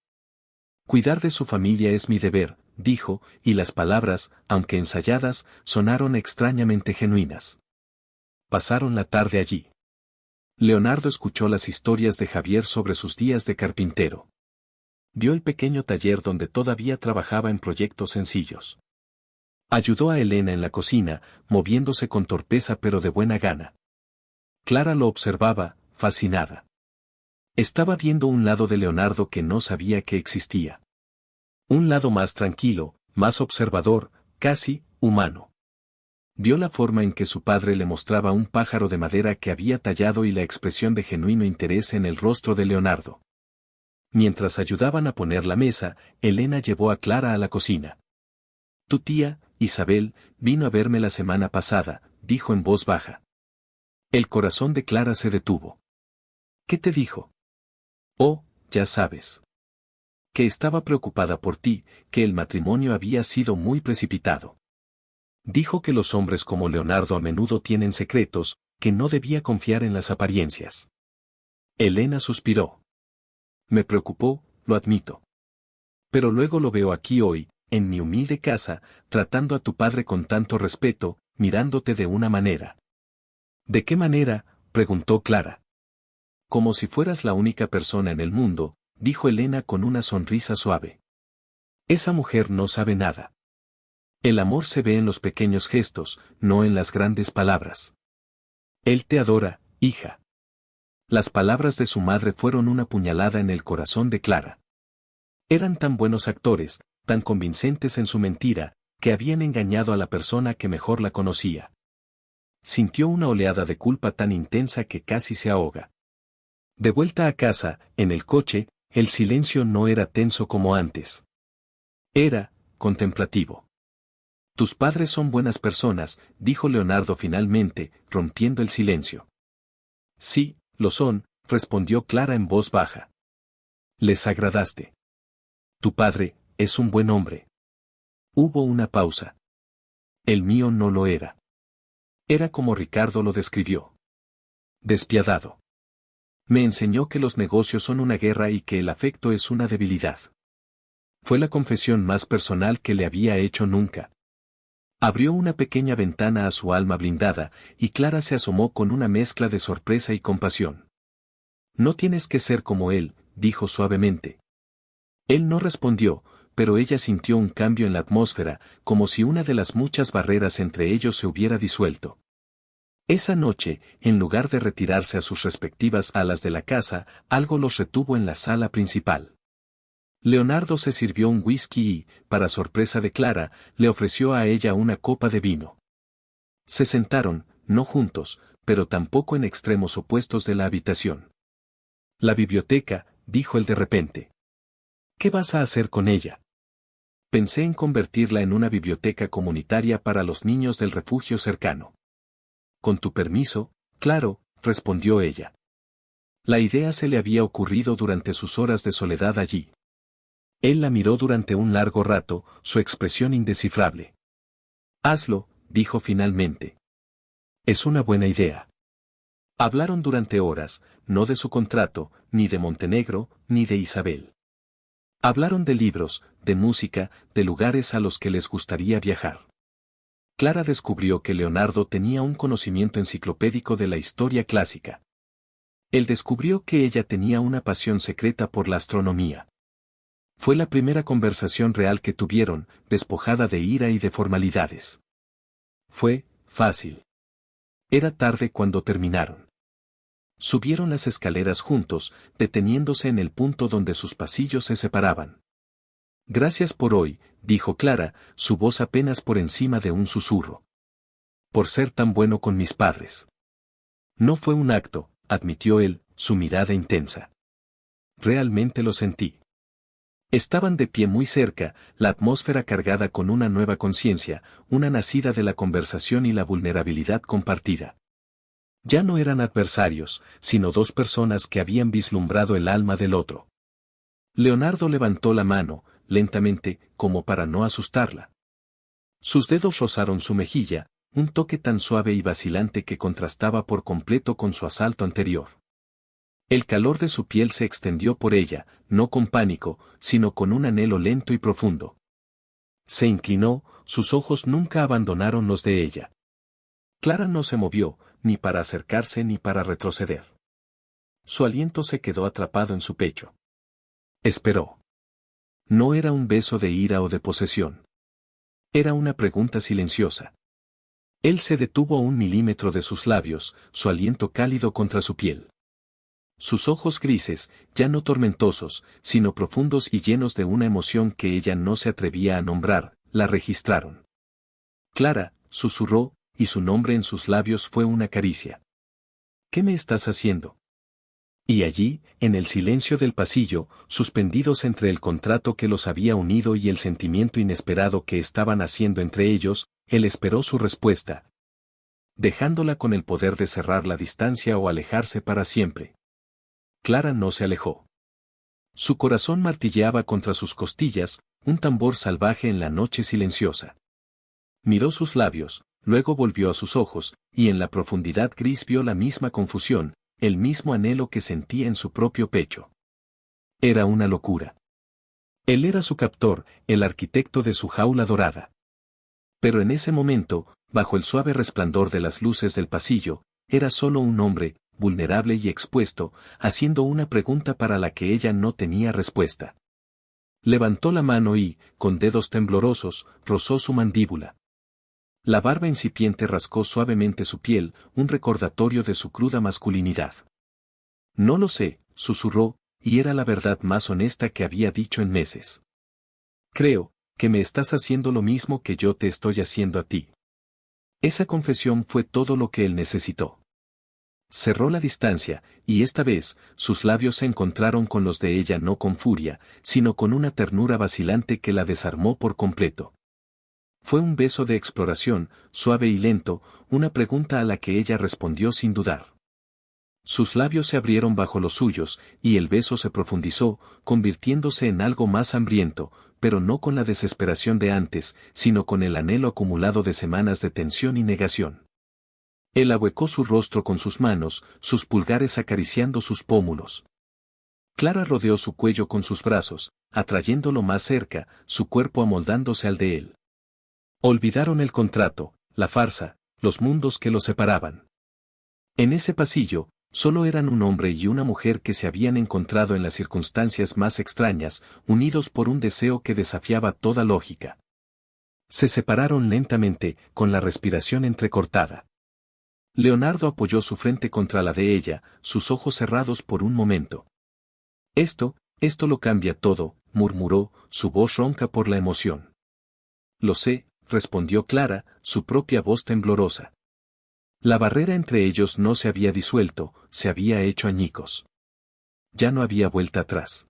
Speaker 1: Cuidar de su familia es mi deber, dijo, y las palabras, aunque ensayadas, sonaron extrañamente genuinas. Pasaron la tarde allí. Leonardo escuchó las historias de Javier sobre sus días de carpintero. Vio el pequeño taller donde todavía trabajaba en proyectos sencillos. Ayudó a Elena en la cocina, moviéndose con torpeza pero de buena gana. Clara lo observaba, fascinada. Estaba viendo un lado de Leonardo que no sabía que existía. Un lado más tranquilo, más observador, casi humano. Vio la forma en que su padre le mostraba un pájaro de madera que había tallado y la expresión de genuino interés en el rostro de Leonardo. Mientras ayudaban a poner la mesa, Elena llevó a Clara a la cocina. Tu tía, Isabel, vino a verme la semana pasada, dijo en voz baja. El corazón de Clara se detuvo. ¿Qué te dijo? Oh, ya sabes. Que estaba preocupada por ti, que el matrimonio había sido muy precipitado. Dijo que los hombres como Leonardo a menudo tienen secretos, que no debía confiar en las apariencias. Elena suspiró. Me preocupó, lo admito. Pero luego lo veo aquí hoy, en mi humilde casa, tratando a tu padre con tanto respeto, mirándote de una manera. ¿De qué manera?, preguntó Clara. Como si fueras la única persona en el mundo, dijo Elena con una sonrisa suave. Esa mujer no sabe nada. El amor se ve en los pequeños gestos, no en las grandes palabras. Él te adora, hija. Las palabras de su madre fueron una puñalada en el corazón de Clara. Eran tan buenos actores, tan convincentes en su mentira, que habían engañado a la persona que mejor la conocía. Sintió una oleada de culpa tan intensa que casi se ahoga. De vuelta a casa, en el coche, el silencio no era tenso como antes. Era contemplativo. Tus padres son buenas personas, dijo Leonardo finalmente, rompiendo el silencio. Sí, lo son, respondió Clara en voz baja. Les agradaste. Tu padre es un buen hombre. Hubo una pausa. El mío no lo era. Era como Ricardo lo describió. Despiadado. Me enseñó que los negocios son una guerra y que el afecto es una debilidad. Fue la confesión más personal que le había hecho nunca. Abrió una pequeña ventana a su alma blindada, y Clara se asomó con una mezcla de sorpresa y compasión. No tienes que ser como él, dijo suavemente. Él no respondió, pero ella sintió un cambio en la atmósfera, como si una de las muchas barreras entre ellos se hubiera disuelto. Esa noche, en lugar de retirarse a sus respectivas alas de la casa, algo los retuvo en la sala principal. Leonardo se sirvió un whisky y, para sorpresa de Clara, le ofreció a ella una copa de vino. Se sentaron, no juntos, pero tampoco en extremos opuestos de la habitación. La biblioteca, dijo él de repente. ¿Qué vas a hacer con ella? Pensé en convertirla en una biblioteca comunitaria para los niños del refugio cercano. Con tu permiso, claro, respondió ella. La idea se le había ocurrido durante sus horas de soledad allí. Él la miró durante un largo rato, su expresión indescifrable. Hazlo, dijo finalmente. Es una buena idea. Hablaron durante horas, no de su contrato, ni de Montenegro, ni de Isabel. Hablaron de libros, de música, de lugares a los que les gustaría viajar. Clara descubrió que Leonardo tenía un conocimiento enciclopédico de la historia clásica. Él descubrió que ella tenía una pasión secreta por la astronomía. Fue la primera conversación real que tuvieron, despojada de ira y de formalidades. Fue fácil. Era tarde cuando terminaron. Subieron las escaleras juntos, deteniéndose en el punto donde sus pasillos se separaban. Gracias por hoy, dijo Clara, su voz apenas por encima de un susurro. Por ser tan bueno con mis padres. No fue un acto, admitió él, su mirada intensa. Realmente lo sentí. Estaban de pie muy cerca, la atmósfera cargada con una nueva conciencia, una nacida de la conversación y la vulnerabilidad compartida. Ya no eran adversarios, sino dos personas que habían vislumbrado el alma del otro. Leonardo levantó la mano, lentamente, como para no asustarla. Sus dedos rozaron su mejilla, un toque tan suave y vacilante que contrastaba por completo con su asalto anterior. El calor de su piel se extendió por ella, no con pánico, sino con un anhelo lento y profundo. Se inclinó, sus ojos nunca abandonaron los de ella. Clara no se movió, ni para acercarse ni para retroceder. Su aliento se quedó atrapado en su pecho. Esperó. No era un beso de ira o de posesión. Era una pregunta silenciosa. Él se detuvo a 1 milímetro de sus labios, su aliento cálido contra su piel. Sus ojos grises, ya no tormentosos, sino profundos y llenos de una emoción que ella no se atrevía a nombrar, la registraron. Clara, susurró, y su nombre en sus labios fue una caricia. ¿Qué me estás haciendo? Y allí, en el silencio del pasillo, suspendidos entre el contrato que los había unido y el sentimiento inesperado que estaban haciendo entre ellos, él esperó su respuesta, dejándola con el poder de cerrar la distancia o alejarse para siempre. Clara no se alejó. Su corazón martilleaba contra sus costillas, un tambor salvaje en la noche silenciosa. Miró sus labios, luego volvió a sus ojos, y en la profundidad gris vio la misma confusión, el mismo anhelo que sentía en su propio pecho. Era una locura. Él era su captor, el arquitecto de su jaula dorada. Pero en ese momento, bajo el suave resplandor de las luces del pasillo, era solo un hombre, vulnerable y expuesto, haciendo una pregunta para la que ella no tenía respuesta. Levantó la mano y, con dedos temblorosos, rozó su mandíbula. La barba incipiente rascó suavemente su piel, un recordatorio de su cruda masculinidad. No lo sé, susurró, y era la verdad más honesta que había dicho en meses. Creo que me estás haciendo lo mismo que yo te estoy haciendo a ti. Esa confesión fue todo lo que él necesitó. Cerró la distancia, y esta vez, sus labios se encontraron con los de ella no con furia, sino con una ternura vacilante que la desarmó por completo. Fue un beso de exploración, suave y lento, una pregunta a la que ella respondió sin dudar. Sus labios se abrieron bajo los suyos, y el beso se profundizó, convirtiéndose en algo más hambriento, pero no con la desesperación de antes, sino con el anhelo acumulado de semanas de tensión y negación. Él ahuecó su rostro con sus manos, sus pulgares acariciando sus pómulos. Clara rodeó su cuello con sus brazos, atrayéndolo más cerca, su cuerpo amoldándose al de él. Olvidaron el contrato, la farsa, los mundos que los separaban. En ese pasillo, solo eran un hombre y una mujer que se habían encontrado en las circunstancias más extrañas, unidos por un deseo que desafiaba toda lógica. Se separaron lentamente, con la respiración entrecortada. Leonardo apoyó su frente contra la de ella, sus ojos cerrados por un momento. Esto lo cambia todo, murmuró, su voz ronca por la emoción. Lo sé, respondió Clara, su propia voz temblorosa. La barrera entre ellos no se había disuelto, se había hecho añicos. Ya no había vuelta atrás.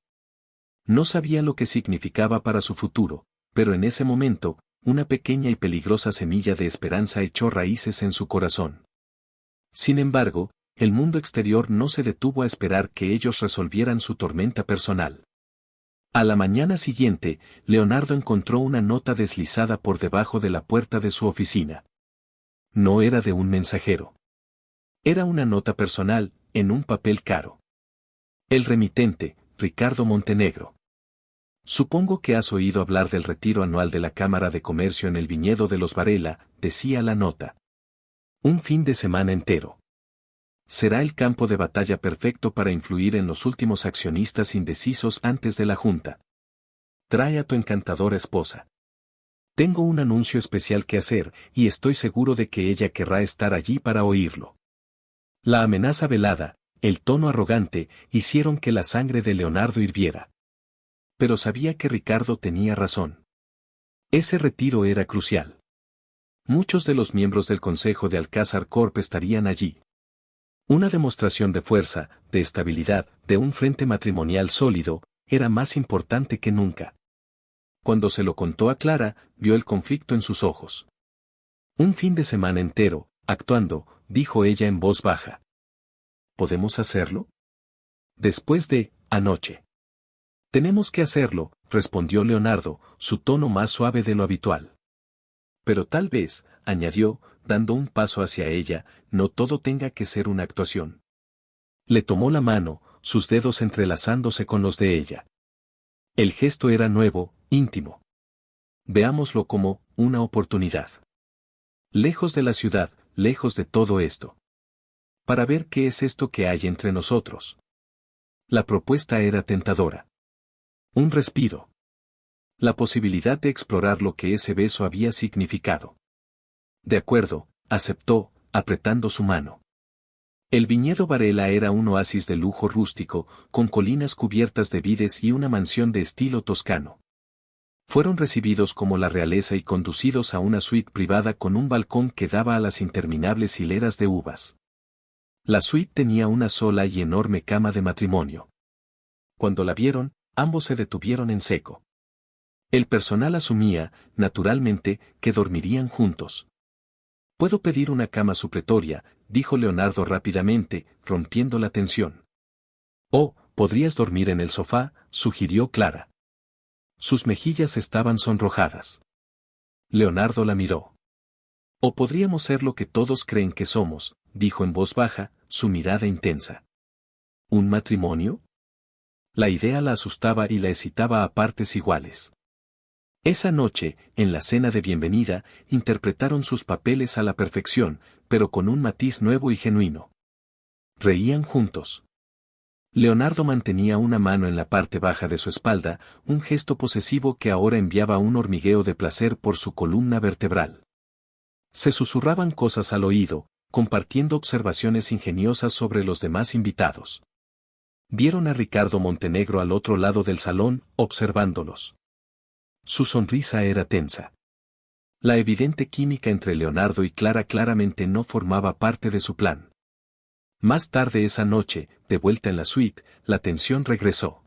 Speaker 1: No sabía lo que significaba para su futuro, pero en ese momento, una pequeña y peligrosa semilla de esperanza echó raíces en su corazón. Sin embargo, el mundo exterior no se detuvo a esperar que ellos resolvieran su tormenta personal. A la mañana siguiente, Leonardo encontró una nota deslizada por debajo de la puerta de su oficina. No era de un mensajero. Era una nota personal, en un papel caro. El remitente, Ricardo Montenegro. Supongo que has oído hablar del retiro anual de la Cámara de Comercio en el viñedo de los Varela, decía la nota. Un fin de semana entero. Será el campo de batalla perfecto para influir en los últimos accionistas indecisos antes de la junta. Trae a tu encantadora esposa. Tengo un anuncio especial que hacer, y estoy seguro de que ella querrá estar allí para oírlo. La amenaza velada, el tono arrogante, hicieron que la sangre de Leonardo hirviera. Pero sabía que Ricardo tenía razón. Ese retiro era crucial. Muchos de los miembros del Consejo de Alcázar Corp estarían allí. Una demostración de fuerza, de estabilidad, de un frente matrimonial sólido, era más importante que nunca. Cuando se lo contó a Clara, vio el conflicto en sus ojos. Un fin de semana entero, actuando, dijo ella en voz baja. ¿Podemos hacerlo? Después de, anoche. Tenemos que hacerlo, respondió Leonardo, su tono más suave de lo habitual. Pero tal vez, añadió, dando un paso hacia ella, no todo tenga que ser una actuación. Le tomó la mano, sus dedos entrelazándose con los de ella. El gesto era nuevo, íntimo. Veámoslo como una oportunidad. Lejos de la ciudad, lejos de todo esto. Para ver qué es esto que hay entre nosotros. La propuesta era tentadora. Un respiro. La posibilidad de explorar lo que ese beso había significado. De acuerdo, aceptó, apretando su mano. El viñedo Varela era un oasis de lujo rústico, con colinas cubiertas de vides y una mansión de estilo toscano. Fueron recibidos como la realeza y conducidos a una suite privada con un balcón que daba a las interminables hileras de uvas. La suite tenía una sola y enorme cama de matrimonio. Cuando la vieron, ambos se detuvieron en seco. El personal asumía, naturalmente, que dormirían juntos. «Puedo pedir una cama supletoria», dijo Leonardo rápidamente, rompiendo la tensión. «Oh, podrías dormir en el sofá», sugirió Clara. Sus mejillas estaban sonrojadas. Leonardo la miró. «O podríamos ser lo que todos creen que somos», dijo en voz baja, su mirada intensa. ¿Un matrimonio? La idea la asustaba y la excitaba a partes iguales. Esa noche, en la cena de bienvenida, interpretaron sus papeles a la perfección, pero con un matiz nuevo y genuino. Reían juntos. Leonardo mantenía una mano en la parte baja de su espalda, un gesto posesivo que ahora enviaba un hormigueo de placer por su columna vertebral. Se susurraban cosas al oído, compartiendo observaciones ingeniosas sobre los demás invitados. Vieron a Ricardo Montenegro al otro lado del salón, observándolos. Su sonrisa era tensa. La evidente química entre Leonardo y Clara claramente no formaba parte de su plan. Más tarde esa noche, de vuelta en la suite, la tensión regresó.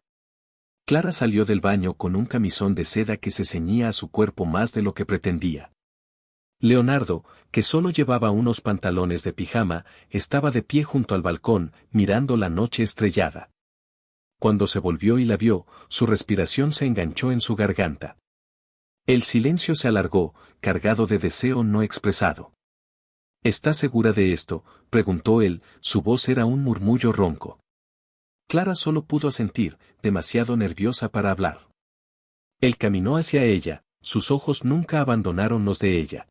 Speaker 1: Clara salió del baño con un camisón de seda que se ceñía a su cuerpo más de lo que pretendía. Leonardo, que solo llevaba unos pantalones de pijama, estaba de pie junto al balcón, mirando la noche estrellada. Cuando se volvió y la vio, su respiración se enganchó en su garganta. El silencio se alargó, cargado de deseo no expresado. ¿Estás segura de esto?, preguntó él, su voz era un murmullo ronco. Clara solo pudo asentir, demasiado nerviosa para hablar. Él caminó hacia ella, sus ojos nunca abandonaron los de ella.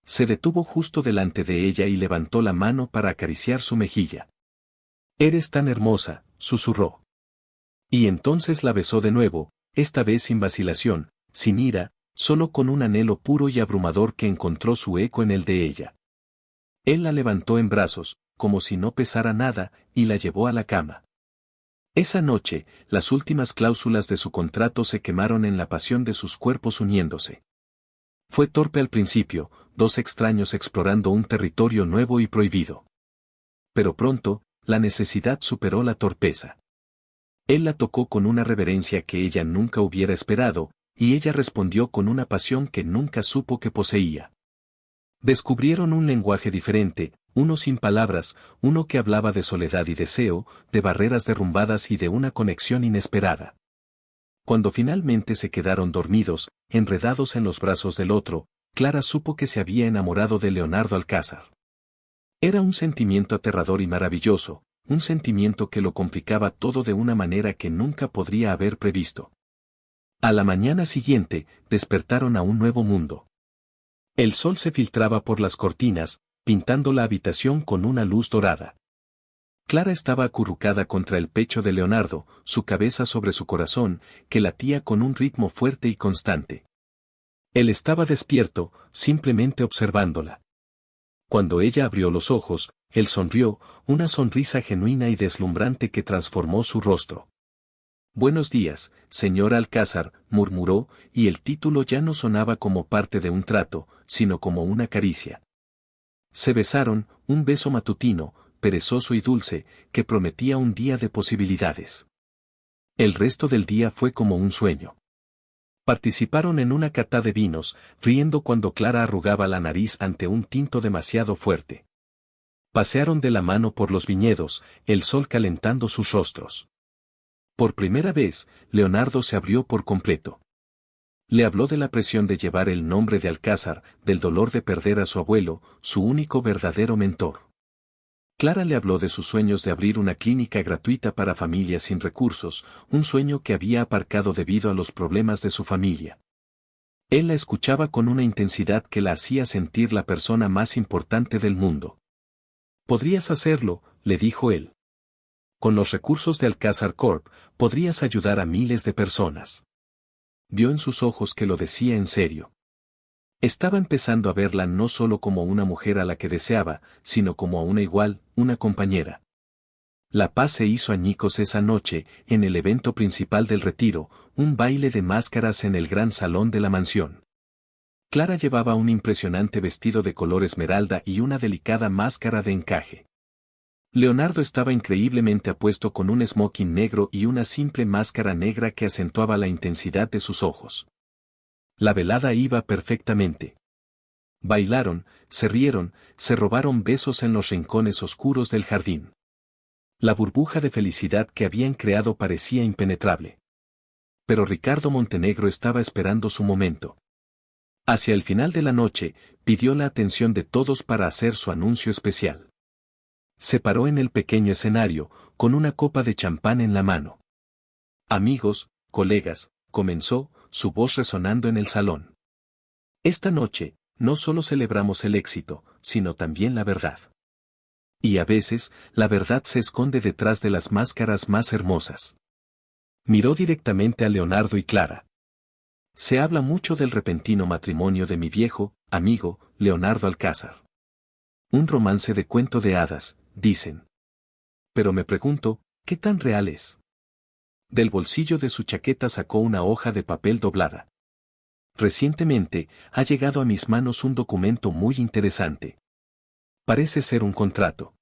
Speaker 1: Se detuvo justo delante de ella y levantó la mano para acariciar su mejilla. «Eres tan hermosa», susurró. Y entonces la besó de nuevo, esta vez sin vacilación, sin ira, solo con un anhelo puro y abrumador que encontró su eco en el de ella. Él la levantó en brazos, como si no pesara nada, y la llevó a la cama. Esa noche, las últimas cláusulas de su contrato se quemaron en la pasión de sus cuerpos uniéndose. Fue torpe al principio, dos extraños explorando un territorio nuevo y prohibido. Pero pronto, la necesidad superó la torpeza. Él la tocó con una reverencia que ella nunca hubiera esperado, y ella respondió con una pasión que nunca supo que poseía. Descubrieron un lenguaje diferente, uno sin palabras, uno que hablaba de soledad y deseo, de barreras derrumbadas y de una conexión inesperada. Cuando finalmente se quedaron dormidos, enredados en los brazos del otro, Clara supo que se había enamorado de Leonardo Alcázar. Era un sentimiento aterrador y maravilloso, un sentimiento que lo complicaba todo de una manera que nunca podría haber previsto. A la mañana siguiente, despertaron a un nuevo mundo. El sol se filtraba por las cortinas, pintando la habitación con una luz dorada. Clara estaba acurrucada contra el pecho de Leonardo, su cabeza sobre su corazón, que latía con un ritmo fuerte y constante. Él estaba despierto, simplemente observándola. Cuando ella abrió los ojos, él sonrió, una sonrisa genuina y deslumbrante que transformó su rostro. «Buenos días, señora Alcázar», murmuró, y el título ya no sonaba como parte de un trato, sino como una caricia. Se besaron, un beso matutino, perezoso y dulce, que prometía un día de posibilidades. El resto del día fue como un sueño. Participaron en una cata de vinos, riendo cuando Clara arrugaba la nariz ante un tinto demasiado fuerte. Pasearon de la mano por los viñedos, el sol calentando sus rostros. Por primera vez, Leonardo se abrió por completo. Le habló de la presión de llevar el nombre de Alcázar, del dolor de perder a su abuelo, su único verdadero mentor. Clara le habló de sus sueños de abrir una clínica gratuita para familias sin recursos, un sueño que había aparcado debido a los problemas de su familia. Él la escuchaba con una intensidad que la hacía sentir la persona más importante del mundo. «Podrías hacerlo», le dijo él. «Con los recursos de Alcázar Corp, podrías ayudar a miles de personas». Vio en sus ojos que lo decía en serio. Estaba empezando a verla no solo como una mujer a la que deseaba, sino como a una igual, una compañera. La paz se hizo añicos esa noche, en el evento principal del retiro, un baile de máscaras en el gran salón de la mansión. Clara llevaba un impresionante vestido de color esmeralda y una delicada máscara de encaje. Leonardo estaba increíblemente apuesto con un smoking negro y una simple máscara negra que acentuaba la intensidad de sus ojos. La velada iba perfectamente. Bailaron, se rieron, se robaron besos en los rincones oscuros del jardín. La burbuja de felicidad que habían creado parecía impenetrable. Pero Ricardo Montenegro estaba esperando su momento. Hacia el final de la noche, pidió la atención de todos para hacer su anuncio especial. Se paró en el pequeño escenario, con una copa de champán en la mano. «Amigos, colegas», comenzó, su voz resonando en el salón. «Esta noche, no solo celebramos el éxito, sino también la verdad. Y a veces, la verdad se esconde detrás de las máscaras más hermosas. Miró directamente a Leonardo y Clara. Se habla mucho del repentino matrimonio de mi viejo amigo, Leonardo Alcázar. Un romance de cuento de hadas, dicen. Pero me pregunto, ¿qué tan real es? Del bolsillo de su chaqueta sacó una hoja de papel doblada. Recientemente, ha llegado a mis manos un documento muy interesante. Parece ser un contrato.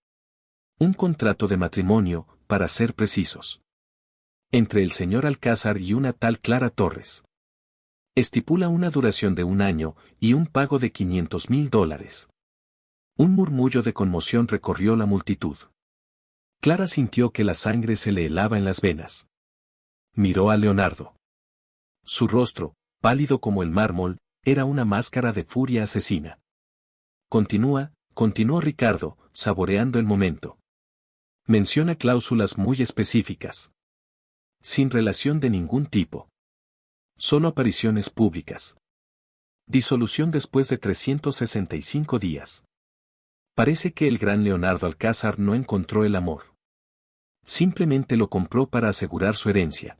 Speaker 1: Un contrato de matrimonio, para ser precisos. Entre el señor Alcázar y una tal Clara Torres. Estipula una duración de 1 año y un pago de $500,000. Un murmullo de conmoción recorrió la multitud. Clara sintió que la sangre se le helaba en las venas. Miró a Leonardo. Su rostro, pálido como el mármol, era una máscara de furia asesina. Continuó Ricardo, saboreando el momento. Menciona cláusulas muy específicas. Sin relación de ningún tipo. Solo apariciones públicas. Disolución después de 365 días. Parece que el gran Leonardo Alcázar no encontró el amor. Simplemente lo compró para asegurar su herencia.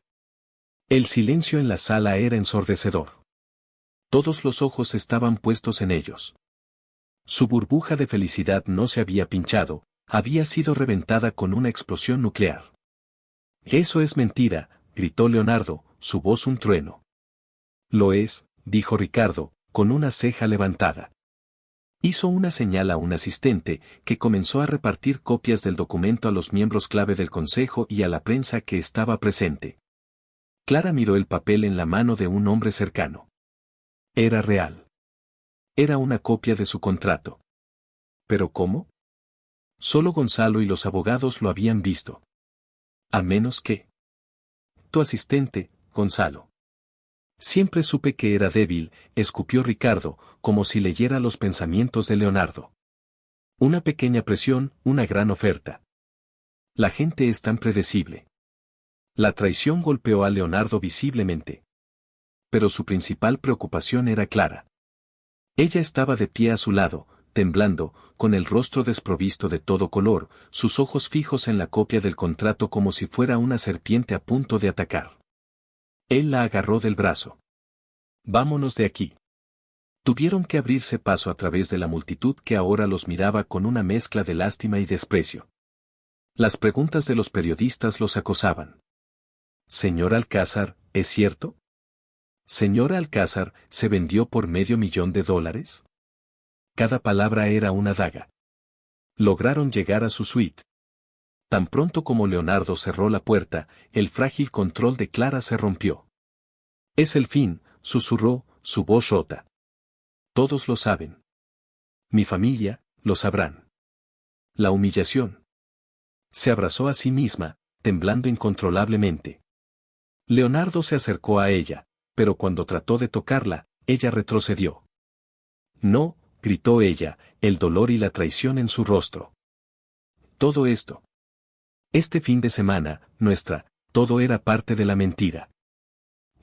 Speaker 1: El silencio en la sala era ensordecedor. Todos los ojos estaban puestos en ellos. Su burbuja de felicidad no se había pinchado, había sido reventada con una explosión nuclear. Eso es mentira, gritó Leonardo, su voz un trueno. Lo es, dijo Ricardo, con una ceja levantada. Hizo una señal a un asistente, que comenzó a repartir copias del documento a los miembros clave del consejo y a la prensa que estaba presente. Clara miró el papel en la mano de un hombre cercano. Era real. Era una copia de su contrato. ¿Pero cómo? Solo Gonzalo y los abogados lo habían visto. A menos que... Tu asistente, Gonzalo. Siempre supe que era débil, escupió Ricardo, como si leyera los pensamientos de Leonardo. Una pequeña presión, una gran oferta. La gente es tan predecible. La traición golpeó a Leonardo visiblemente. Pero su principal preocupación era Clara. Ella estaba de pie a su lado, temblando, con el rostro desprovisto de todo color, sus ojos fijos en la copia del contrato como si fuera una serpiente a punto de atacar. Él la agarró del brazo. Vámonos de aquí. Tuvieron que abrirse paso a través de la multitud que ahora los miraba con una mezcla de lástima y desprecio. Las preguntas de los periodistas los acosaban. Señor Alcázar, ¿es cierto? ¿Señora Alcázar se vendió por $500,000? Cada palabra era una daga. Lograron llegar a su suite. Tan pronto como Leonardo cerró la puerta, el frágil control de Clara se rompió. Es el fin, susurró, su voz rota. Todos lo saben. Mi familia, lo sabrán. La humillación. Se abrazó a sí misma, temblando incontrolablemente. Leonardo se acercó a ella, pero cuando trató de tocarla, ella retrocedió. No, gritó ella, el dolor y la traición en su rostro. Todo esto. Este fin de semana, todo era parte de la mentira.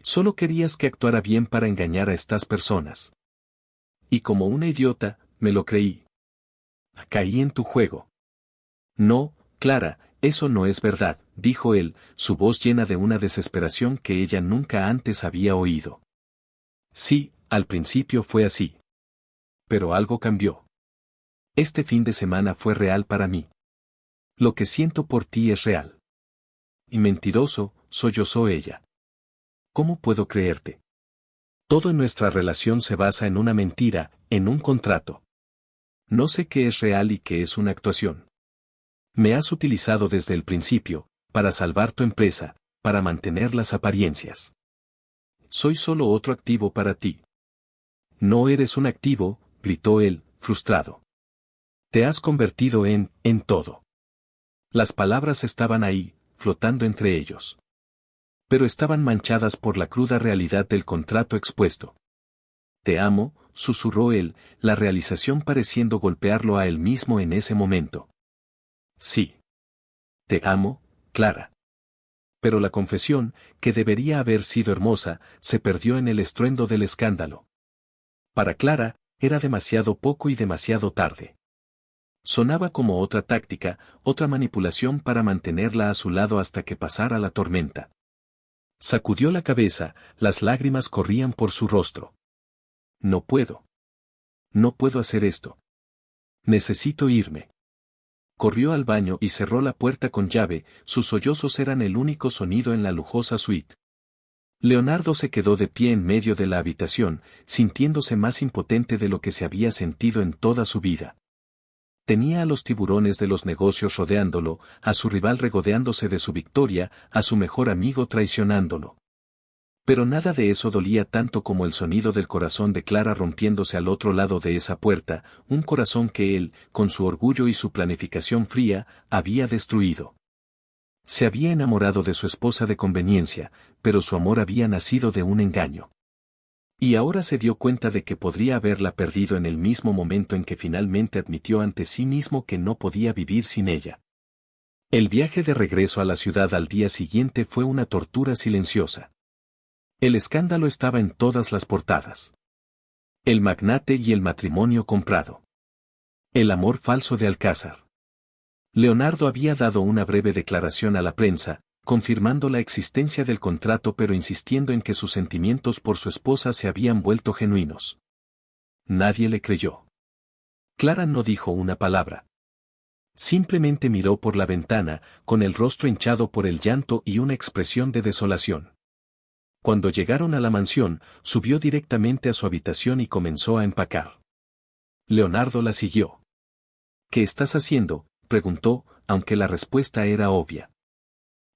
Speaker 1: Solo querías que actuara bien para engañar a estas personas. Y como una idiota, me lo creí. Caí en tu juego. No, Clara, eso no es verdad, dijo él, su voz llena de una desesperación que ella nunca antes había oído. Sí, al principio fue así. Pero algo cambió. Este fin de semana fue real para mí. Lo que siento por ti es real. Y mentiroso, sollozó ella. ¿Cómo puedo creerte? Todo en nuestra relación se basa en una mentira, en un contrato. No sé qué es real y qué es una actuación. Me has utilizado desde el principio, para salvar tu empresa, para mantener las apariencias. Soy solo otro activo para ti. No eres un activo, gritó él, frustrado. Te has convertido en todo. Las palabras estaban ahí, flotando entre ellos. Pero estaban manchadas por la cruda realidad del contrato expuesto. Te amo, susurró él, la realización pareciendo golpearlo a él mismo en ese momento. Sí. Te amo, Clara. Pero la confesión, que debería haber sido hermosa, se perdió en el estruendo del escándalo. Para Clara, era demasiado poco y demasiado tarde. Sonaba como otra táctica, otra manipulación para mantenerla a su lado hasta que pasara la tormenta. Sacudió la cabeza, las lágrimas corrían por su rostro. No puedo. No puedo hacer esto. Necesito irme. Corrió al baño y cerró la puerta con llave, sus sollozos eran el único sonido en la lujosa suite. Leonardo se quedó de pie en medio de la habitación, sintiéndose más impotente de lo que se había sentido en toda su vida. Tenía a los tiburones de los negocios rodeándolo, a su rival regodeándose de su victoria, a su mejor amigo traicionándolo. Pero nada de eso dolía tanto como el sonido del corazón de Clara rompiéndose al otro lado de esa puerta, un corazón que él, con su orgullo y su planificación fría, había destruido. Se había enamorado de su esposa de conveniencia, pero su amor había nacido de un engaño. Y ahora se dio cuenta de que podría haberla perdido en el mismo momento en que finalmente admitió ante sí mismo que no podía vivir sin ella. El viaje de regreso a la ciudad al día siguiente fue una tortura silenciosa. El escándalo estaba en todas las portadas. El magnate y el matrimonio comprado. El amor falso de Alcázar. Leonardo había dado una breve declaración a la prensa, confirmando la existencia del contrato pero insistiendo en que sus sentimientos por su esposa se habían vuelto genuinos. Nadie le creyó. Clara no dijo una palabra. Simplemente miró por la ventana, con el rostro hinchado por el llanto y una expresión de desolación. Cuando llegaron a la mansión, subió directamente a su habitación y comenzó a empacar. Leonardo la siguió. ¿Qué estás haciendo?, preguntó, aunque la respuesta era obvia.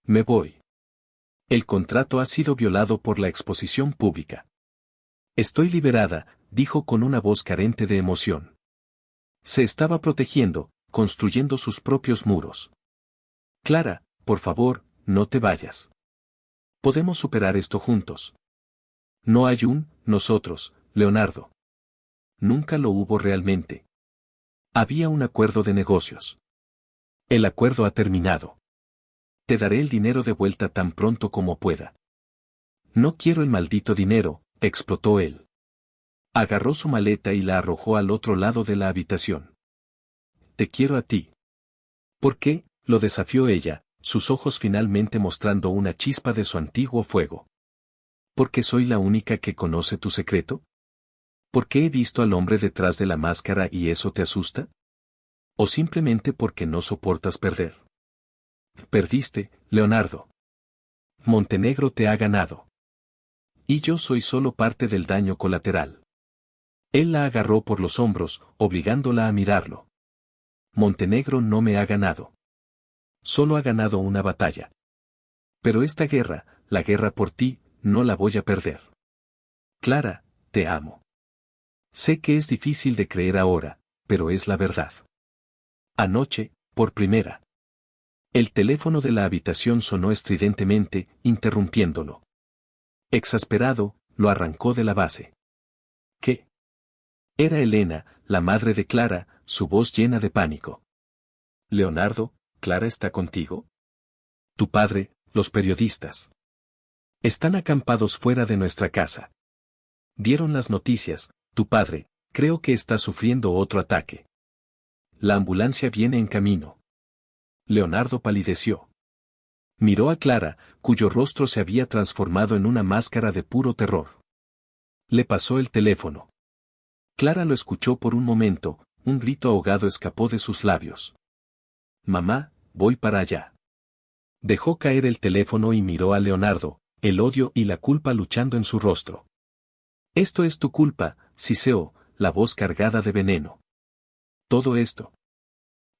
Speaker 1: Me voy. El contrato ha sido violado por la exposición pública. Estoy liberada, dijo con una voz carente de emoción. Se estaba protegiendo, construyendo sus propios muros. Clara, por favor, no te vayas. Podemos superar esto juntos. No hay un nosotros, Leonardo. Nunca lo hubo realmente. Había un acuerdo de negocios. El acuerdo ha terminado. Te daré el dinero de vuelta tan pronto como pueda. No quiero el maldito dinero, explotó él. Agarró su maleta y la arrojó al otro lado de la habitación. Te quiero a ti. ¿Por qué?, lo desafió ella, sus ojos finalmente mostrando una chispa de su antiguo fuego. ¿Porque soy la única que conoce tu secreto? ¿Porque he visto al hombre detrás de la máscara y eso te asusta? ¿O simplemente porque no soportas perder? Perdiste, Leonardo. Montenegro te ha ganado. Y yo soy solo parte del daño colateral. Él la agarró por los hombros, obligándola a mirarlo. Montenegro no me ha ganado. Solo ha ganado una batalla. Pero esta guerra, la guerra por ti, no la voy a perder. Clara, te amo. Sé que es difícil de creer ahora, pero es la verdad. Anoche, por primera. El teléfono de la habitación sonó estridentemente, interrumpiéndolo. Exasperado, lo arrancó de la base. ¿Qué? Era Elena, la madre de Clara, su voz llena de pánico. Leonardo, ¿Clara está contigo? Tu padre, los periodistas. Están acampados fuera de nuestra casa. Dieron las noticias, tu padre, creo que está sufriendo otro ataque. La ambulancia viene en camino. Leonardo palideció. Miró a Clara, cuyo rostro se había transformado en una máscara de puro terror. Le pasó el teléfono. Clara lo escuchó por un momento, un grito ahogado escapó de sus labios. Mamá, voy para allá. Dejó caer el teléfono y miró a Leonardo, el odio y la culpa luchando en su rostro. Esto es tu culpa, siseó, la voz cargada de veneno. Todo esto.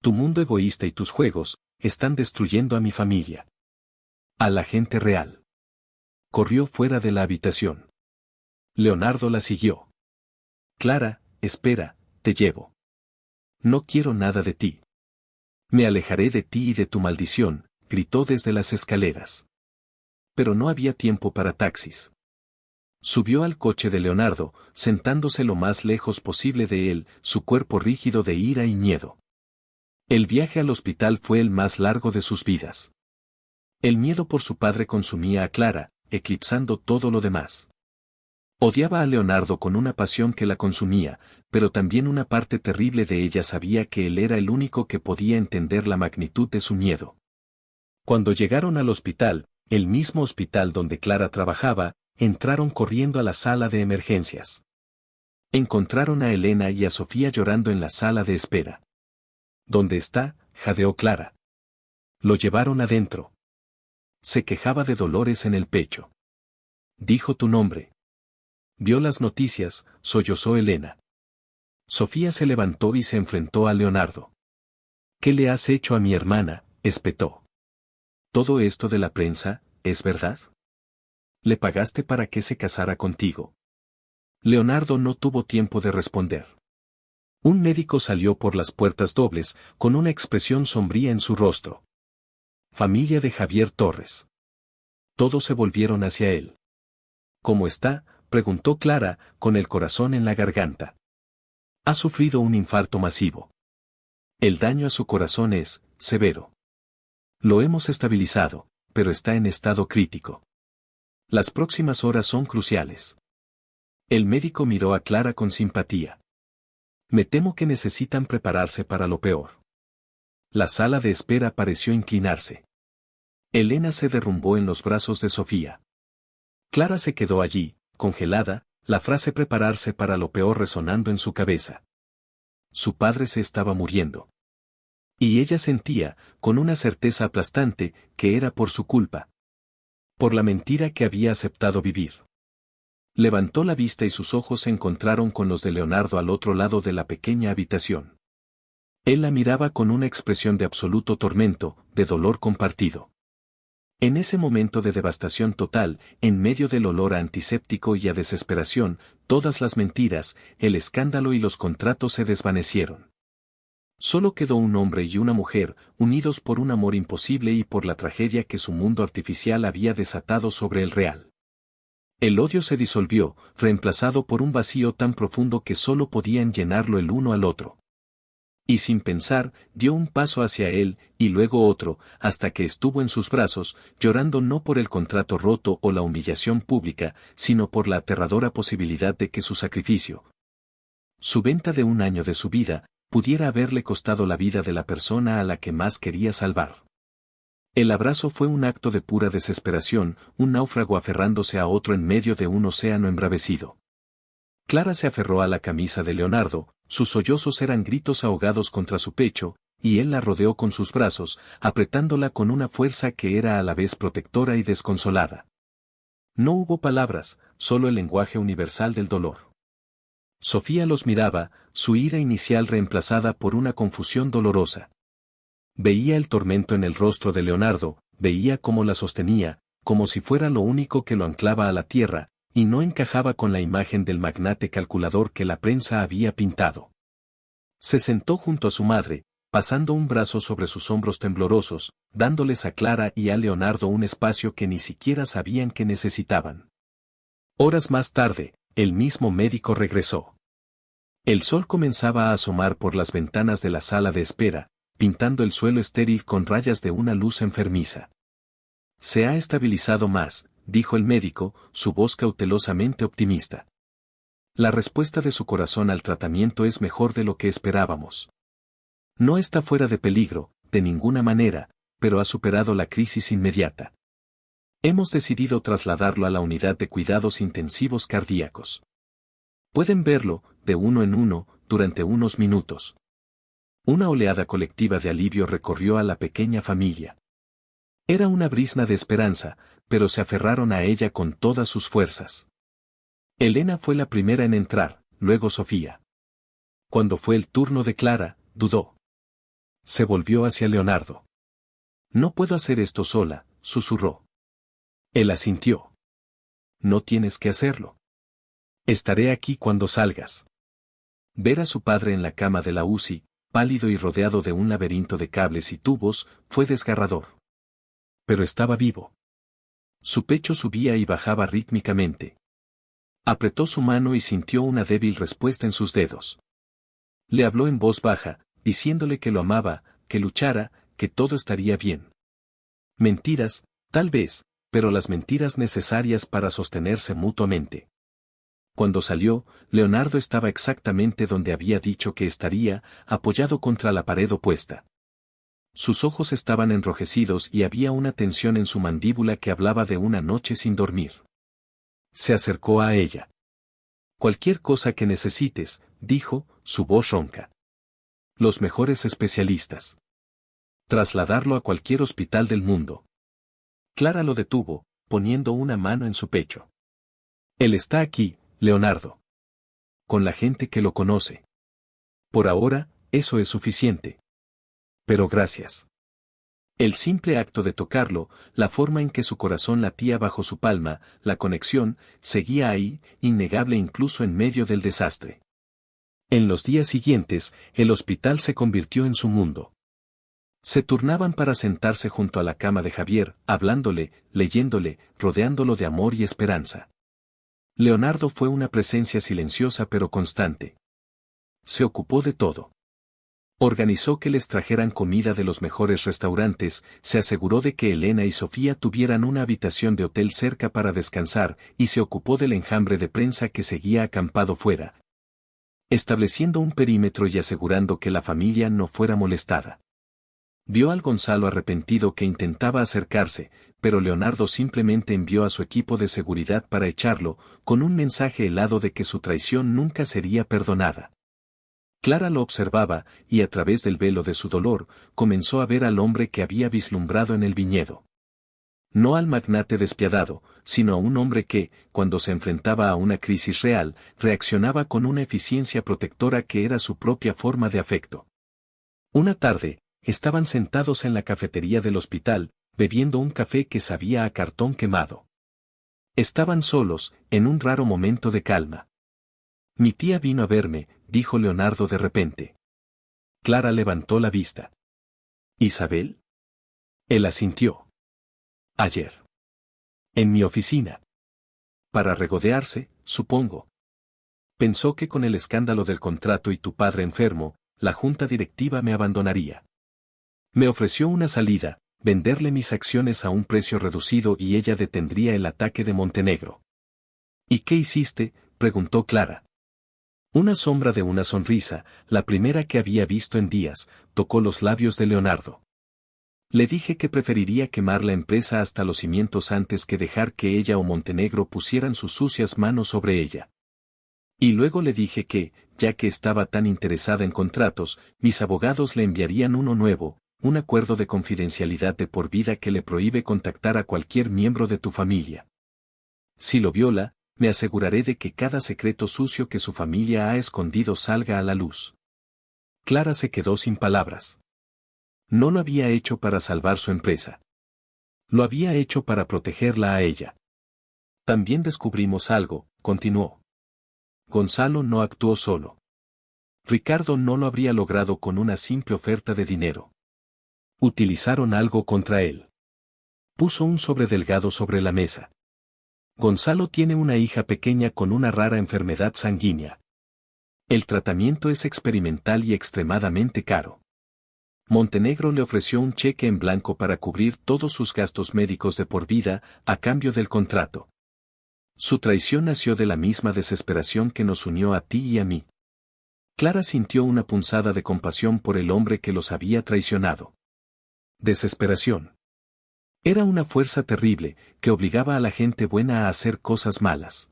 Speaker 1: Tu mundo egoísta y tus juegos, están destruyendo a mi familia. A la gente real. Corrió fuera de la habitación. Leonardo la siguió. Clara, espera, te llevo. No quiero nada de ti. Me alejaré de ti y de tu maldición, gritó desde las escaleras. Pero no había tiempo para taxis. Subió al coche de Leonardo, sentándose lo más lejos posible de él, su cuerpo rígido de ira y miedo. El viaje al hospital fue el más largo de sus vidas. El miedo por su padre consumía a Clara, eclipsando todo lo demás. Odiaba a Leonardo con una pasión que la consumía, pero también una parte terrible de ella sabía que él era el único que podía entender la magnitud de su miedo. Cuando llegaron al hospital, el mismo hospital donde Clara trabajaba, entraron corriendo a la sala de emergencias. Encontraron a Elena y a Sofía llorando en la sala de espera. ¿Dónde está?, jadeó Clara. Lo llevaron adentro. Se quejaba de dolores en el pecho. Dijo tu nombre. Vio las noticias, sollozó Elena. Sofía se levantó y se enfrentó a Leonardo. ¿Qué le has hecho a mi hermana?, espetó. Todo esto de la prensa, ¿es verdad? ¿Le pagaste para que se casara contigo? Leonardo no tuvo tiempo de responder. Un médico salió por las puertas dobles, con una expresión sombría en su rostro. Familia de Javier Torres. Todos se volvieron hacia él. ¿Cómo está?, preguntó Clara, con el corazón en la garganta. Ha sufrido un infarto masivo. El daño a su corazón es severo. Lo hemos estabilizado, pero está en estado crítico. Las próximas horas son cruciales. El médico miró a Clara con simpatía. Me temo que necesitan prepararse para lo peor. La sala de espera pareció inclinarse. Elena se derrumbó en los brazos de Sofía. Clara se quedó allí, congelada, la frase prepararse para lo peor resonando en su cabeza. Su padre se estaba muriendo. Y ella sentía, con una certeza aplastante, que era por su culpa. Por la mentira que había aceptado vivir. Levantó la vista y sus ojos se encontraron con los de Leonardo al otro lado de la pequeña habitación. Él la miraba con una expresión de absoluto tormento, de dolor compartido. En ese momento de devastación total, en medio del olor a antiséptico y a desesperación, todas las mentiras, el escándalo y los contratos se desvanecieron. Solo quedó un hombre y una mujer, unidos por un amor imposible y por la tragedia que su mundo artificial había desatado sobre el real. El odio se disolvió, reemplazado por un vacío tan profundo que solo podían llenarlo el uno al otro. Y sin pensar, dio un paso hacia él, y luego otro, hasta que estuvo en sus brazos, llorando no por el contrato roto o la humillación pública, sino por la aterradora posibilidad de que su sacrificio, su venta de un año de su vida, pudiera haberle costado la vida de la persona a la que más quería salvar. El abrazo fue un acto de pura desesperación, un náufrago aferrándose a otro en medio de un océano embravecido. Clara se aferró a la camisa de Leonardo, sus sollozos eran gritos ahogados contra su pecho, y él la rodeó con sus brazos, apretándola con una fuerza que era a la vez protectora y desconsolada. No hubo palabras, solo el lenguaje universal del dolor. Sofía los miraba, su ira inicial reemplazada por una confusión dolorosa. Veía el tormento en el rostro de Leonardo, veía cómo la sostenía, como si fuera lo único que lo anclaba a la tierra, y no encajaba con la imagen del magnate calculador que la prensa había pintado. Se sentó junto a su madre, pasando un brazo sobre sus hombros temblorosos, dándoles a Clara y a Leonardo un espacio que ni siquiera sabían que necesitaban. Horas más tarde, el mismo médico regresó. El sol comenzaba a asomar por las ventanas de la sala de espera, pintando el suelo estéril con rayas de una luz enfermiza. Se ha estabilizado más, dijo el médico, su voz cautelosamente optimista. La respuesta de su corazón al tratamiento es mejor de lo que esperábamos. No está fuera de peligro, de ninguna manera, pero ha superado la crisis inmediata. Hemos decidido trasladarlo a la unidad de cuidados intensivos cardíacos. Pueden verlo, de uno en uno, durante unos minutos. Una oleada colectiva de alivio recorrió a la pequeña familia. Era una brizna de esperanza, pero se aferraron a ella con todas sus fuerzas. Elena fue la primera en entrar, luego Sofía. Cuando fue el turno de Clara, dudó. Se volvió hacia Leonardo. No puedo hacer esto sola, susurró. Él asintió. No tienes que hacerlo. Estaré aquí cuando salgas. Ver a su padre en la cama de la UCI, pálido y rodeado de un laberinto de cables y tubos, fue desgarrador. Pero estaba vivo. Su pecho subía y bajaba rítmicamente. Apretó su mano y sintió una débil respuesta en sus dedos. Le habló en voz baja, diciéndole que lo amaba, que luchara, que todo estaría bien. Mentiras, tal vez, pero las mentiras necesarias para sostenerse mutuamente. Cuando salió, Leonardo estaba exactamente donde había dicho que estaría, apoyado contra la pared opuesta. Sus ojos estaban enrojecidos y había una tensión en su mandíbula que hablaba de una noche sin dormir. Se acercó a ella. Cualquier cosa que necesites, dijo, su voz ronca. Los mejores especialistas. Trasladarlo a cualquier hospital del mundo. Clara lo detuvo, poniendo una mano en su pecho. Él está aquí, Leonardo. Con la gente que lo conoce. Por ahora, eso es suficiente. Pero gracias. El simple acto de tocarlo, la forma en que su corazón latía bajo su palma, la conexión, seguía ahí, innegable incluso en medio del desastre. En los días siguientes, el hospital se convirtió en su mundo. Se turnaban para sentarse junto a la cama de Javier, hablándole, leyéndole, rodeándolo de amor y esperanza. Leonardo fue una presencia silenciosa pero constante. Se ocupó de todo. Organizó que les trajeran comida de los mejores restaurantes, se aseguró de que Elena y Sofía tuvieran una habitación de hotel cerca para descansar, y se ocupó del enjambre de prensa que seguía acampado fuera, estableciendo un perímetro y asegurando que la familia no fuera molestada. Vio al Gonzalo arrepentido que intentaba acercarse, pero Leonardo simplemente envió a su equipo de seguridad para echarlo, con un mensaje helado de que su traición nunca sería perdonada. Clara lo observaba, y a través del velo de su dolor, comenzó a ver al hombre que había vislumbrado en el viñedo. No al magnate despiadado, sino a un hombre que, cuando se enfrentaba a una crisis real, reaccionaba con una eficiencia protectora que era su propia forma de afecto. Una tarde, estaban sentados en la cafetería del hospital, bebiendo un café que sabía a cartón quemado. Estaban solos, en un raro momento de calma. Mi tía vino a verme, dijo Leonardo de repente. Clara levantó la vista. ¿Isabel? Él asintió. Ayer. En mi oficina. Para regodearse, supongo. Pensó que con el escándalo del contrato y tu padre enfermo, la junta directiva me abandonaría. Me ofreció una salida, venderle mis acciones a un precio reducido y ella detendría el ataque de Montenegro. ¿Y qué hiciste?, preguntó Clara. Una sombra de una sonrisa, la primera que había visto en días, tocó los labios de Leonardo. Le dije que preferiría quemar la empresa hasta los cimientos antes que dejar que ella o Montenegro pusieran sus sucias manos sobre ella. Y luego le dije que, ya que estaba tan interesada en contratos, mis abogados le enviarían uno nuevo, un acuerdo de confidencialidad de por vida que le prohíbe contactar a cualquier miembro de tu familia. Si lo viola, me aseguraré de que cada secreto sucio que su familia ha escondido salga a la luz. Clara se quedó sin palabras. No lo había hecho para salvar su empresa. Lo había hecho para protegerla a ella. También descubrimos algo, continuó. Gonzalo no actuó solo. Ricardo no lo habría logrado con una simple oferta de dinero. Utilizaron algo contra él. Puso un sobre delgado sobre la mesa. Gonzalo tiene una hija pequeña con una rara enfermedad sanguínea. El tratamiento es experimental y extremadamente caro. Montenegro le ofreció un cheque en blanco para cubrir todos sus gastos médicos de por vida, a cambio del contrato. Su traición nació de la misma desesperación que nos unió a ti y a mí. Clara sintió una punzada de compasión por el hombre que los había traicionado. Desesperación. Era una fuerza terrible, que obligaba a la gente buena a hacer cosas malas.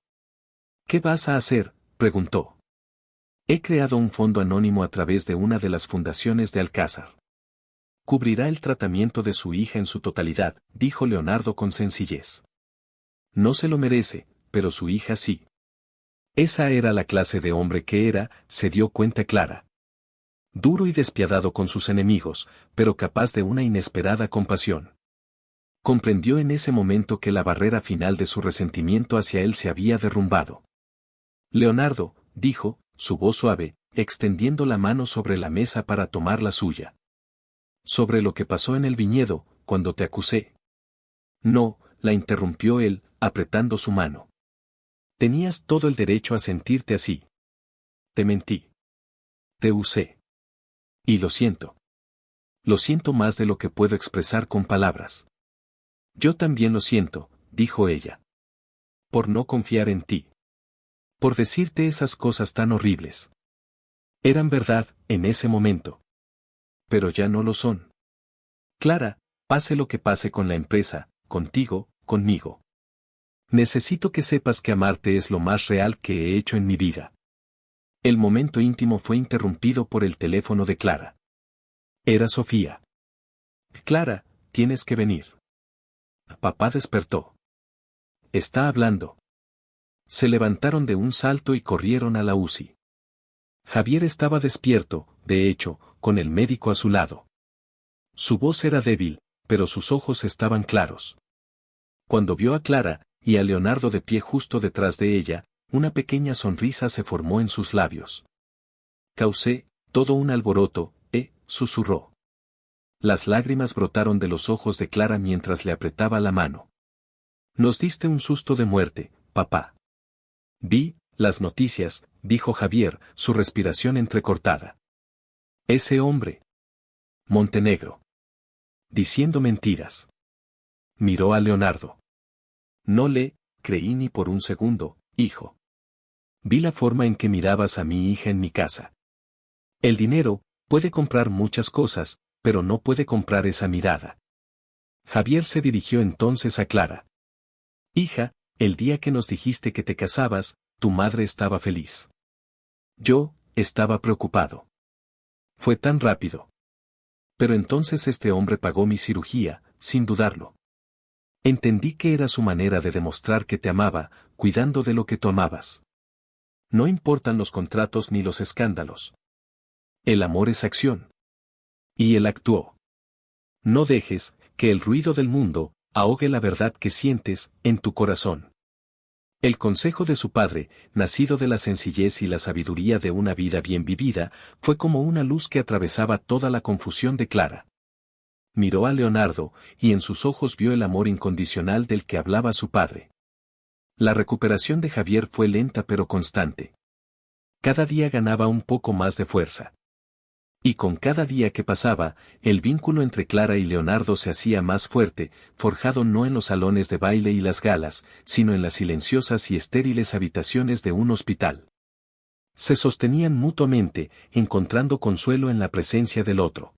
Speaker 1: ¿Qué vas a hacer?, preguntó. He creado un fondo anónimo a través de una de las fundaciones de Alcázar. Cubrirá el tratamiento de su hija en su totalidad, dijo Leonardo con sencillez. No se lo merece, pero su hija sí. Esa era la clase de hombre que era, se dio cuenta Clara. Duro y despiadado con sus enemigos, pero capaz de una inesperada compasión. Comprendió en ese momento que la barrera final de su resentimiento hacia él se había derrumbado. Leonardo, dijo, su voz suave, extendiendo la mano sobre la mesa para tomar la suya. Sobre lo que pasó en el viñedo, cuando te acusé. No, la interrumpió él, apretando su mano. Tenías todo el derecho a sentirte así. Te mentí. Te usé. Y lo siento. Lo siento más de lo que puedo expresar con palabras. Yo también lo siento, dijo ella. Por no confiar en ti. por decirte esas cosas tan horribles. Eran verdad, en ese momento. Pero ya no lo son. Clara, pase lo que pase con la empresa, contigo, conmigo. Necesito que sepas que amarte es lo más real que he hecho en mi vida. El momento íntimo fue interrumpido por el teléfono de Clara. Era Sofía. Clara, tienes que venir. Papá despertó. Está hablando. Se levantaron de un salto y corrieron a la UCI. Javier estaba despierto, de hecho, con el médico a su lado. Su voz era débil, pero sus ojos estaban claros. Cuando vio a Clara, y a Leonardo de pie justo detrás de ella, una pequeña sonrisa se formó en sus labios. Causé, todo un alboroto, susurró. Las lágrimas brotaron de los ojos de Clara mientras le apretaba la mano. Nos diste un susto de muerte, papá. Vi, las noticias, dijo Javier, su respiración entrecortada. Ese hombre. Montenegro. Diciendo mentiras. Miró a Leonardo. No le creí ni por un segundo, hijo. Vi la forma en que mirabas a mi hija en mi casa. El dinero puede comprar muchas cosas, pero no puede comprar esa mirada. Javier se dirigió entonces a Clara. Hija, el día que nos dijiste que te casabas, tu madre estaba feliz. Yo, estaba preocupado. Fue tan rápido. Pero entonces este hombre pagó mi cirugía, sin dudarlo. Entendí que era su manera de demostrar que te amaba, cuidando de lo que tú amabas. No importan los contratos ni los escándalos. El amor es acción. Y él actuó. No dejes que el ruido del mundo ahogue la verdad que sientes en tu corazón. El consejo de su padre, nacido de la sencillez y la sabiduría de una vida bien vivida, fue como una luz que atravesaba toda la confusión de Clara. Miró a Leonardo, y en sus ojos vio el amor incondicional del que hablaba su padre. La recuperación de Javier fue lenta pero constante. Cada día ganaba un poco más de fuerza. Y con cada día que pasaba, el vínculo entre Clara y Leonardo se hacía más fuerte, forjado no en los salones de baile y las galas, sino en las silenciosas y estériles habitaciones de un hospital. Se sostenían mutuamente, encontrando consuelo en la presencia del otro.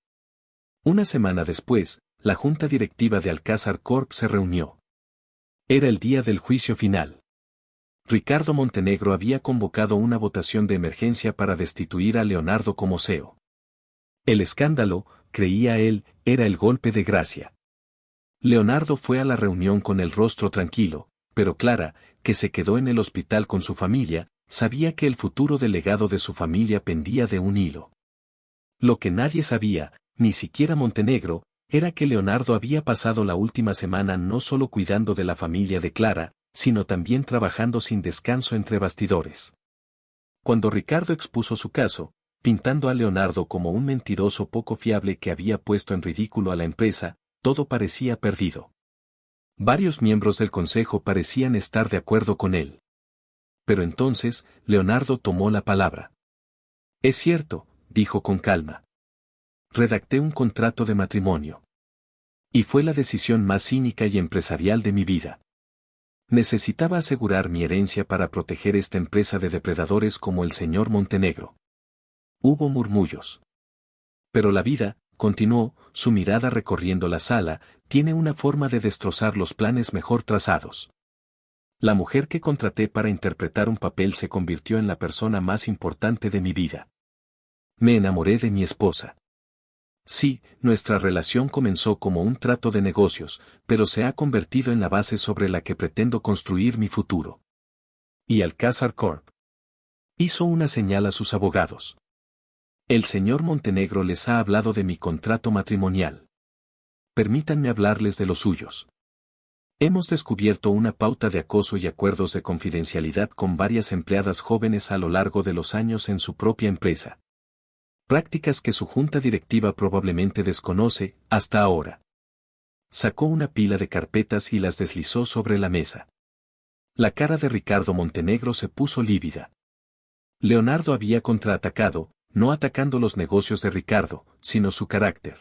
Speaker 1: Una semana después, la junta directiva de Alcázar Corp se reunió. Era el día del juicio final. Ricardo Montenegro había convocado una votación de emergencia para destituir a Leonardo como CEO. El escándalo, creía él, era el golpe de gracia. Leonardo fue a la reunión con el rostro tranquilo, pero Clara, que se quedó en el hospital con su familia, sabía que el futuro del legado de su familia pendía de un hilo. Lo que nadie sabía, ni siquiera Montenegro, era que Leonardo había pasado la última semana no solo cuidando de la familia de Clara, sino también trabajando sin descanso entre bastidores. Cuando Ricardo expuso su caso, pintando a Leonardo como un mentiroso poco fiable que había puesto en ridículo a la empresa, todo parecía perdido. Varios miembros del consejo parecían estar de acuerdo con él. Pero entonces, Leonardo tomó la palabra. Es cierto, dijo con calma. Redacté un contrato de matrimonio. Y fue la decisión más cínica y empresarial de mi vida. Necesitaba asegurar mi herencia para proteger esta empresa de depredadores como el señor Montenegro. Hubo murmullos. Pero la vida, continuó, su mirada recorriendo la sala, tiene una forma de destrozar los planes mejor trazados. La mujer que contraté para interpretar un papel se convirtió en la persona más importante de mi vida. Me enamoré de mi esposa. Sí, nuestra relación comenzó como un trato de negocios, pero se ha convertido en la base sobre la que pretendo construir mi futuro. Y Alcázar Corp. Hizo una señal a sus abogados. El señor Montenegro les ha hablado de mi contrato matrimonial. Permítanme hablarles de los suyos. Hemos descubierto una pauta de acoso y acuerdos de confidencialidad con varias empleadas jóvenes a lo largo de los años en su propia empresa. Prácticas que su junta directiva probablemente desconoce, hasta ahora. Sacó una pila de carpetas y las deslizó sobre la mesa. La cara de Ricardo Montenegro se puso lívida. Leonardo había contraatacado, no atacando los negocios de Ricardo, sino su carácter.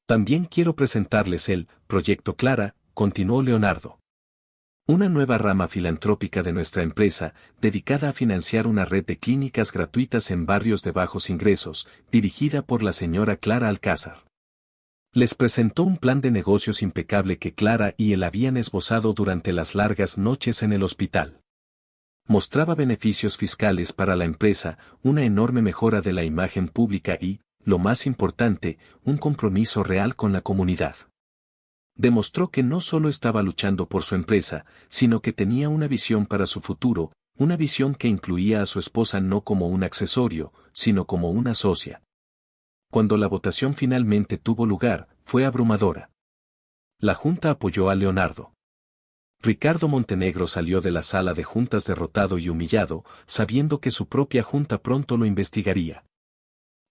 Speaker 1: También quiero presentarles el Proyecto Clara, continuó Leonardo. Una nueva rama filantrópica de nuestra empresa, dedicada a financiar una red de clínicas gratuitas en barrios de bajos ingresos, dirigida por la señora Clara Alcázar. Les presentó un plan de negocios impecable que Clara y él habían esbozado durante las largas noches en el hospital. Mostraba beneficios fiscales para la empresa, una enorme mejora de la imagen pública y, lo más importante, un compromiso real con la comunidad. Demostró que no solo estaba luchando por su empresa, sino que tenía una visión para su futuro, una visión que incluía a su esposa no como un accesorio, sino como una socia. Cuando la votación finalmente tuvo lugar, fue abrumadora. La Junta apoyó a Leonardo. Ricardo Montenegro salió de la sala de juntas derrotado y humillado, sabiendo que su propia junta pronto lo investigaría.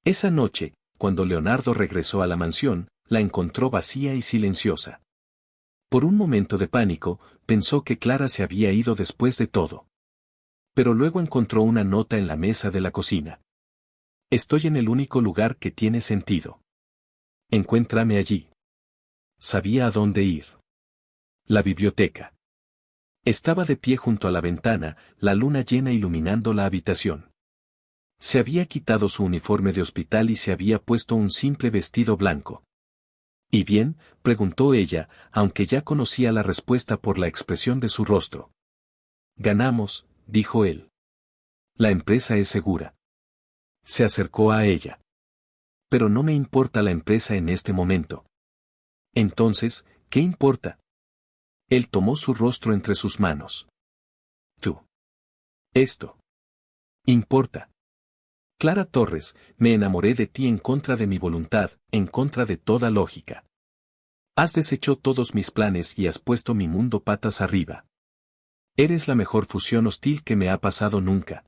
Speaker 1: Esa noche, cuando Leonardo regresó a la mansión, la encontró vacía y silenciosa. Por un momento de pánico, pensó que Clara se había ido después de todo. Pero luego encontró una nota en la mesa de la cocina. Estoy en el único lugar que tiene sentido. Encuéntrame allí. Sabía a dónde ir. La biblioteca. Estaba de pie junto a la ventana, la luna llena iluminando la habitación. Se había quitado su uniforme de hospital y se había puesto un simple vestido blanco. ¿Y bien?, preguntó ella, aunque ya conocía la respuesta por la expresión de su rostro. Ganamos, dijo él. La empresa es segura. Se acercó a ella. Pero no me importa la empresa en este momento. Entonces, ¿qué importa? Él tomó su rostro entre sus manos. Tú. Esto. Importa. Clara Torres, me enamoré de ti en contra de mi voluntad, en contra de toda lógica. Has deshecho todos mis planes y has puesto mi mundo patas arriba. Eres la mejor fusión hostil que me ha pasado nunca.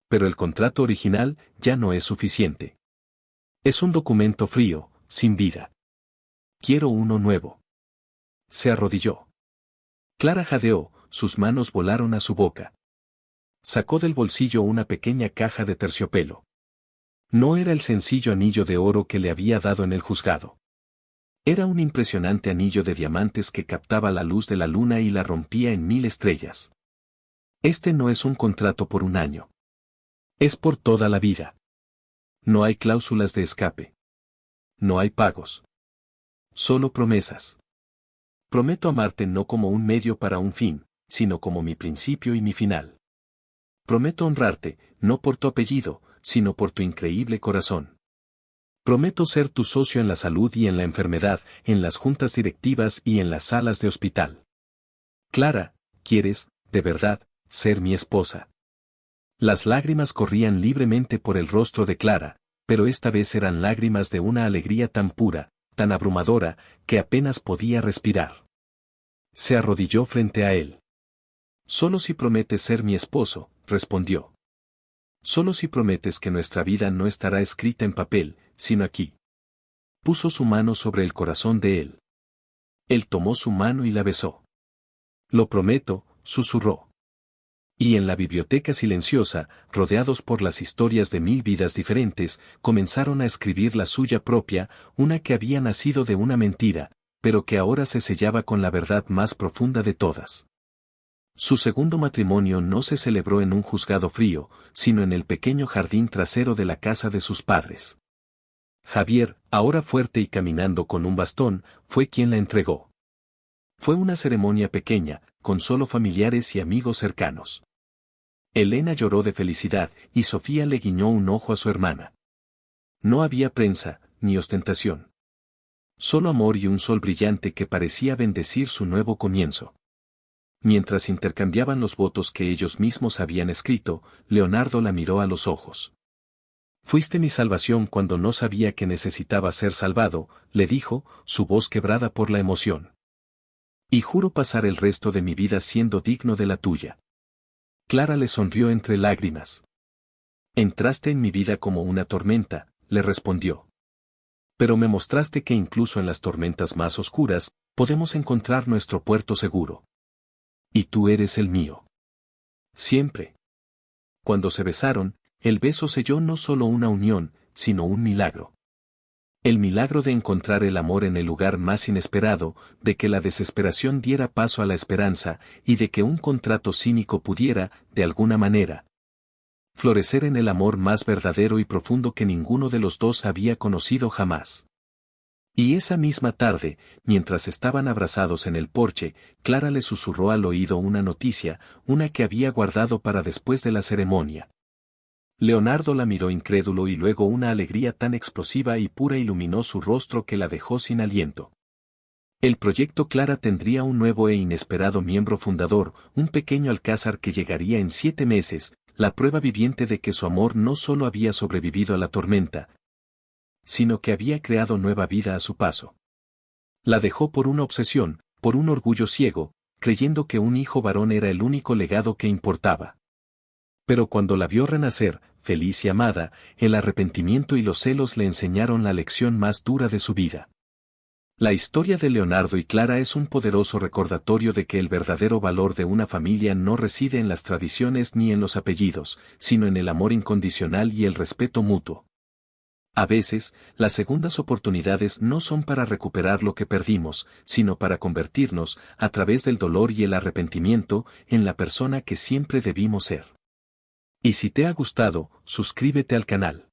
Speaker 1: Pero el contrato original ya no es suficiente. Es un documento frío, sin vida. Quiero uno nuevo. Se arrodilló. Clara jadeó, sus manos volaron a su boca. Sacó del bolsillo una pequeña caja de terciopelo. No era el sencillo anillo de oro que le había dado en el juzgado. Era un impresionante anillo de diamantes que captaba la luz de la luna y la rompía en 1000 estrellas. Este no es un contrato por un año. Es por toda la vida. No hay cláusulas de escape. No hay pagos. Solo promesas. Prometo amarte no como un medio para un fin, sino como mi principio y mi final. Prometo honrarte, no por tu apellido, sino por tu increíble corazón. Prometo ser tu socio en la salud y en la enfermedad, en las juntas directivas y en las salas de hospital. Clara, ¿quieres, de verdad, ser mi esposa? Las lágrimas corrían libremente por el rostro de Clara, pero esta vez eran lágrimas de una alegría tan pura, tan abrumadora, que apenas podía respirar. Se arrodilló frente a él. Solo si prometes ser mi esposo, respondió. Solo si prometes que nuestra vida no estará escrita en papel, sino aquí. Puso su mano sobre el corazón de él. Él tomó su mano y la besó. Lo prometo, susurró. Y en la biblioteca silenciosa, rodeados por las historias de 1000 vidas diferentes, comenzaron a escribir la suya propia, una que había nacido de una mentira, pero que ahora se sellaba con la verdad más profunda de todas. Su segundo matrimonio no se celebró en un juzgado frío, sino en el pequeño jardín trasero de la casa de sus padres. Javier, ahora fuerte y caminando con un bastón, fue quien la entregó. Fue una ceremonia pequeña, con solo familiares y amigos cercanos. Elena lloró de felicidad, y Sofía le guiñó un ojo a su hermana. No había prensa, ni ostentación. Solo amor y un sol brillante que parecía bendecir su nuevo comienzo. Mientras intercambiaban los votos que ellos mismos habían escrito, Leonardo la miró a los ojos. Fuiste mi salvación cuando no sabía que necesitaba ser salvado, le dijo, su voz quebrada por la emoción. Y juro pasar el resto de mi vida siendo digno de la tuya. Clara le sonrió entre lágrimas. Entraste en mi vida como una tormenta, le respondió. Pero me mostraste que incluso en las tormentas más oscuras, podemos encontrar nuestro puerto seguro. Y tú eres el mío. Siempre. Cuando se besaron, el beso selló no solo una unión, sino un milagro. El milagro de encontrar el amor en el lugar más inesperado, de que la desesperación diera paso a la esperanza, y de que un contrato cínico pudiera, de alguna manera, florecer en el amor más verdadero y profundo que ninguno de los dos había conocido jamás. Y esa misma tarde, mientras estaban abrazados en el porche, Clara le susurró al oído una noticia, una que había guardado para después de la ceremonia. Leonardo la miró incrédulo y luego una alegría tan explosiva y pura iluminó su rostro que la dejó sin aliento. El proyecto Clara tendría un nuevo e inesperado miembro fundador, un pequeño alcázar que llegaría en 7 meses, la prueba viviente de que su amor no solo había sobrevivido a la tormenta, sino que había creado nueva vida a su paso. La dejó por una obsesión, por un orgullo ciego, creyendo que un hijo varón era el único legado que importaba. Pero cuando la vio renacer, feliz y amada, el arrepentimiento y los celos le enseñaron la lección más dura de su vida. La historia de Leonardo y Clara es un poderoso recordatorio de que el verdadero valor de una familia no reside en las tradiciones ni en los apellidos, sino en el amor incondicional y el respeto mutuo. A veces, las segundas oportunidades no son para recuperar lo que perdimos, sino para convertirnos, a través del dolor y el arrepentimiento, en la persona que siempre debimos ser. Y si te ha gustado, suscríbete al canal.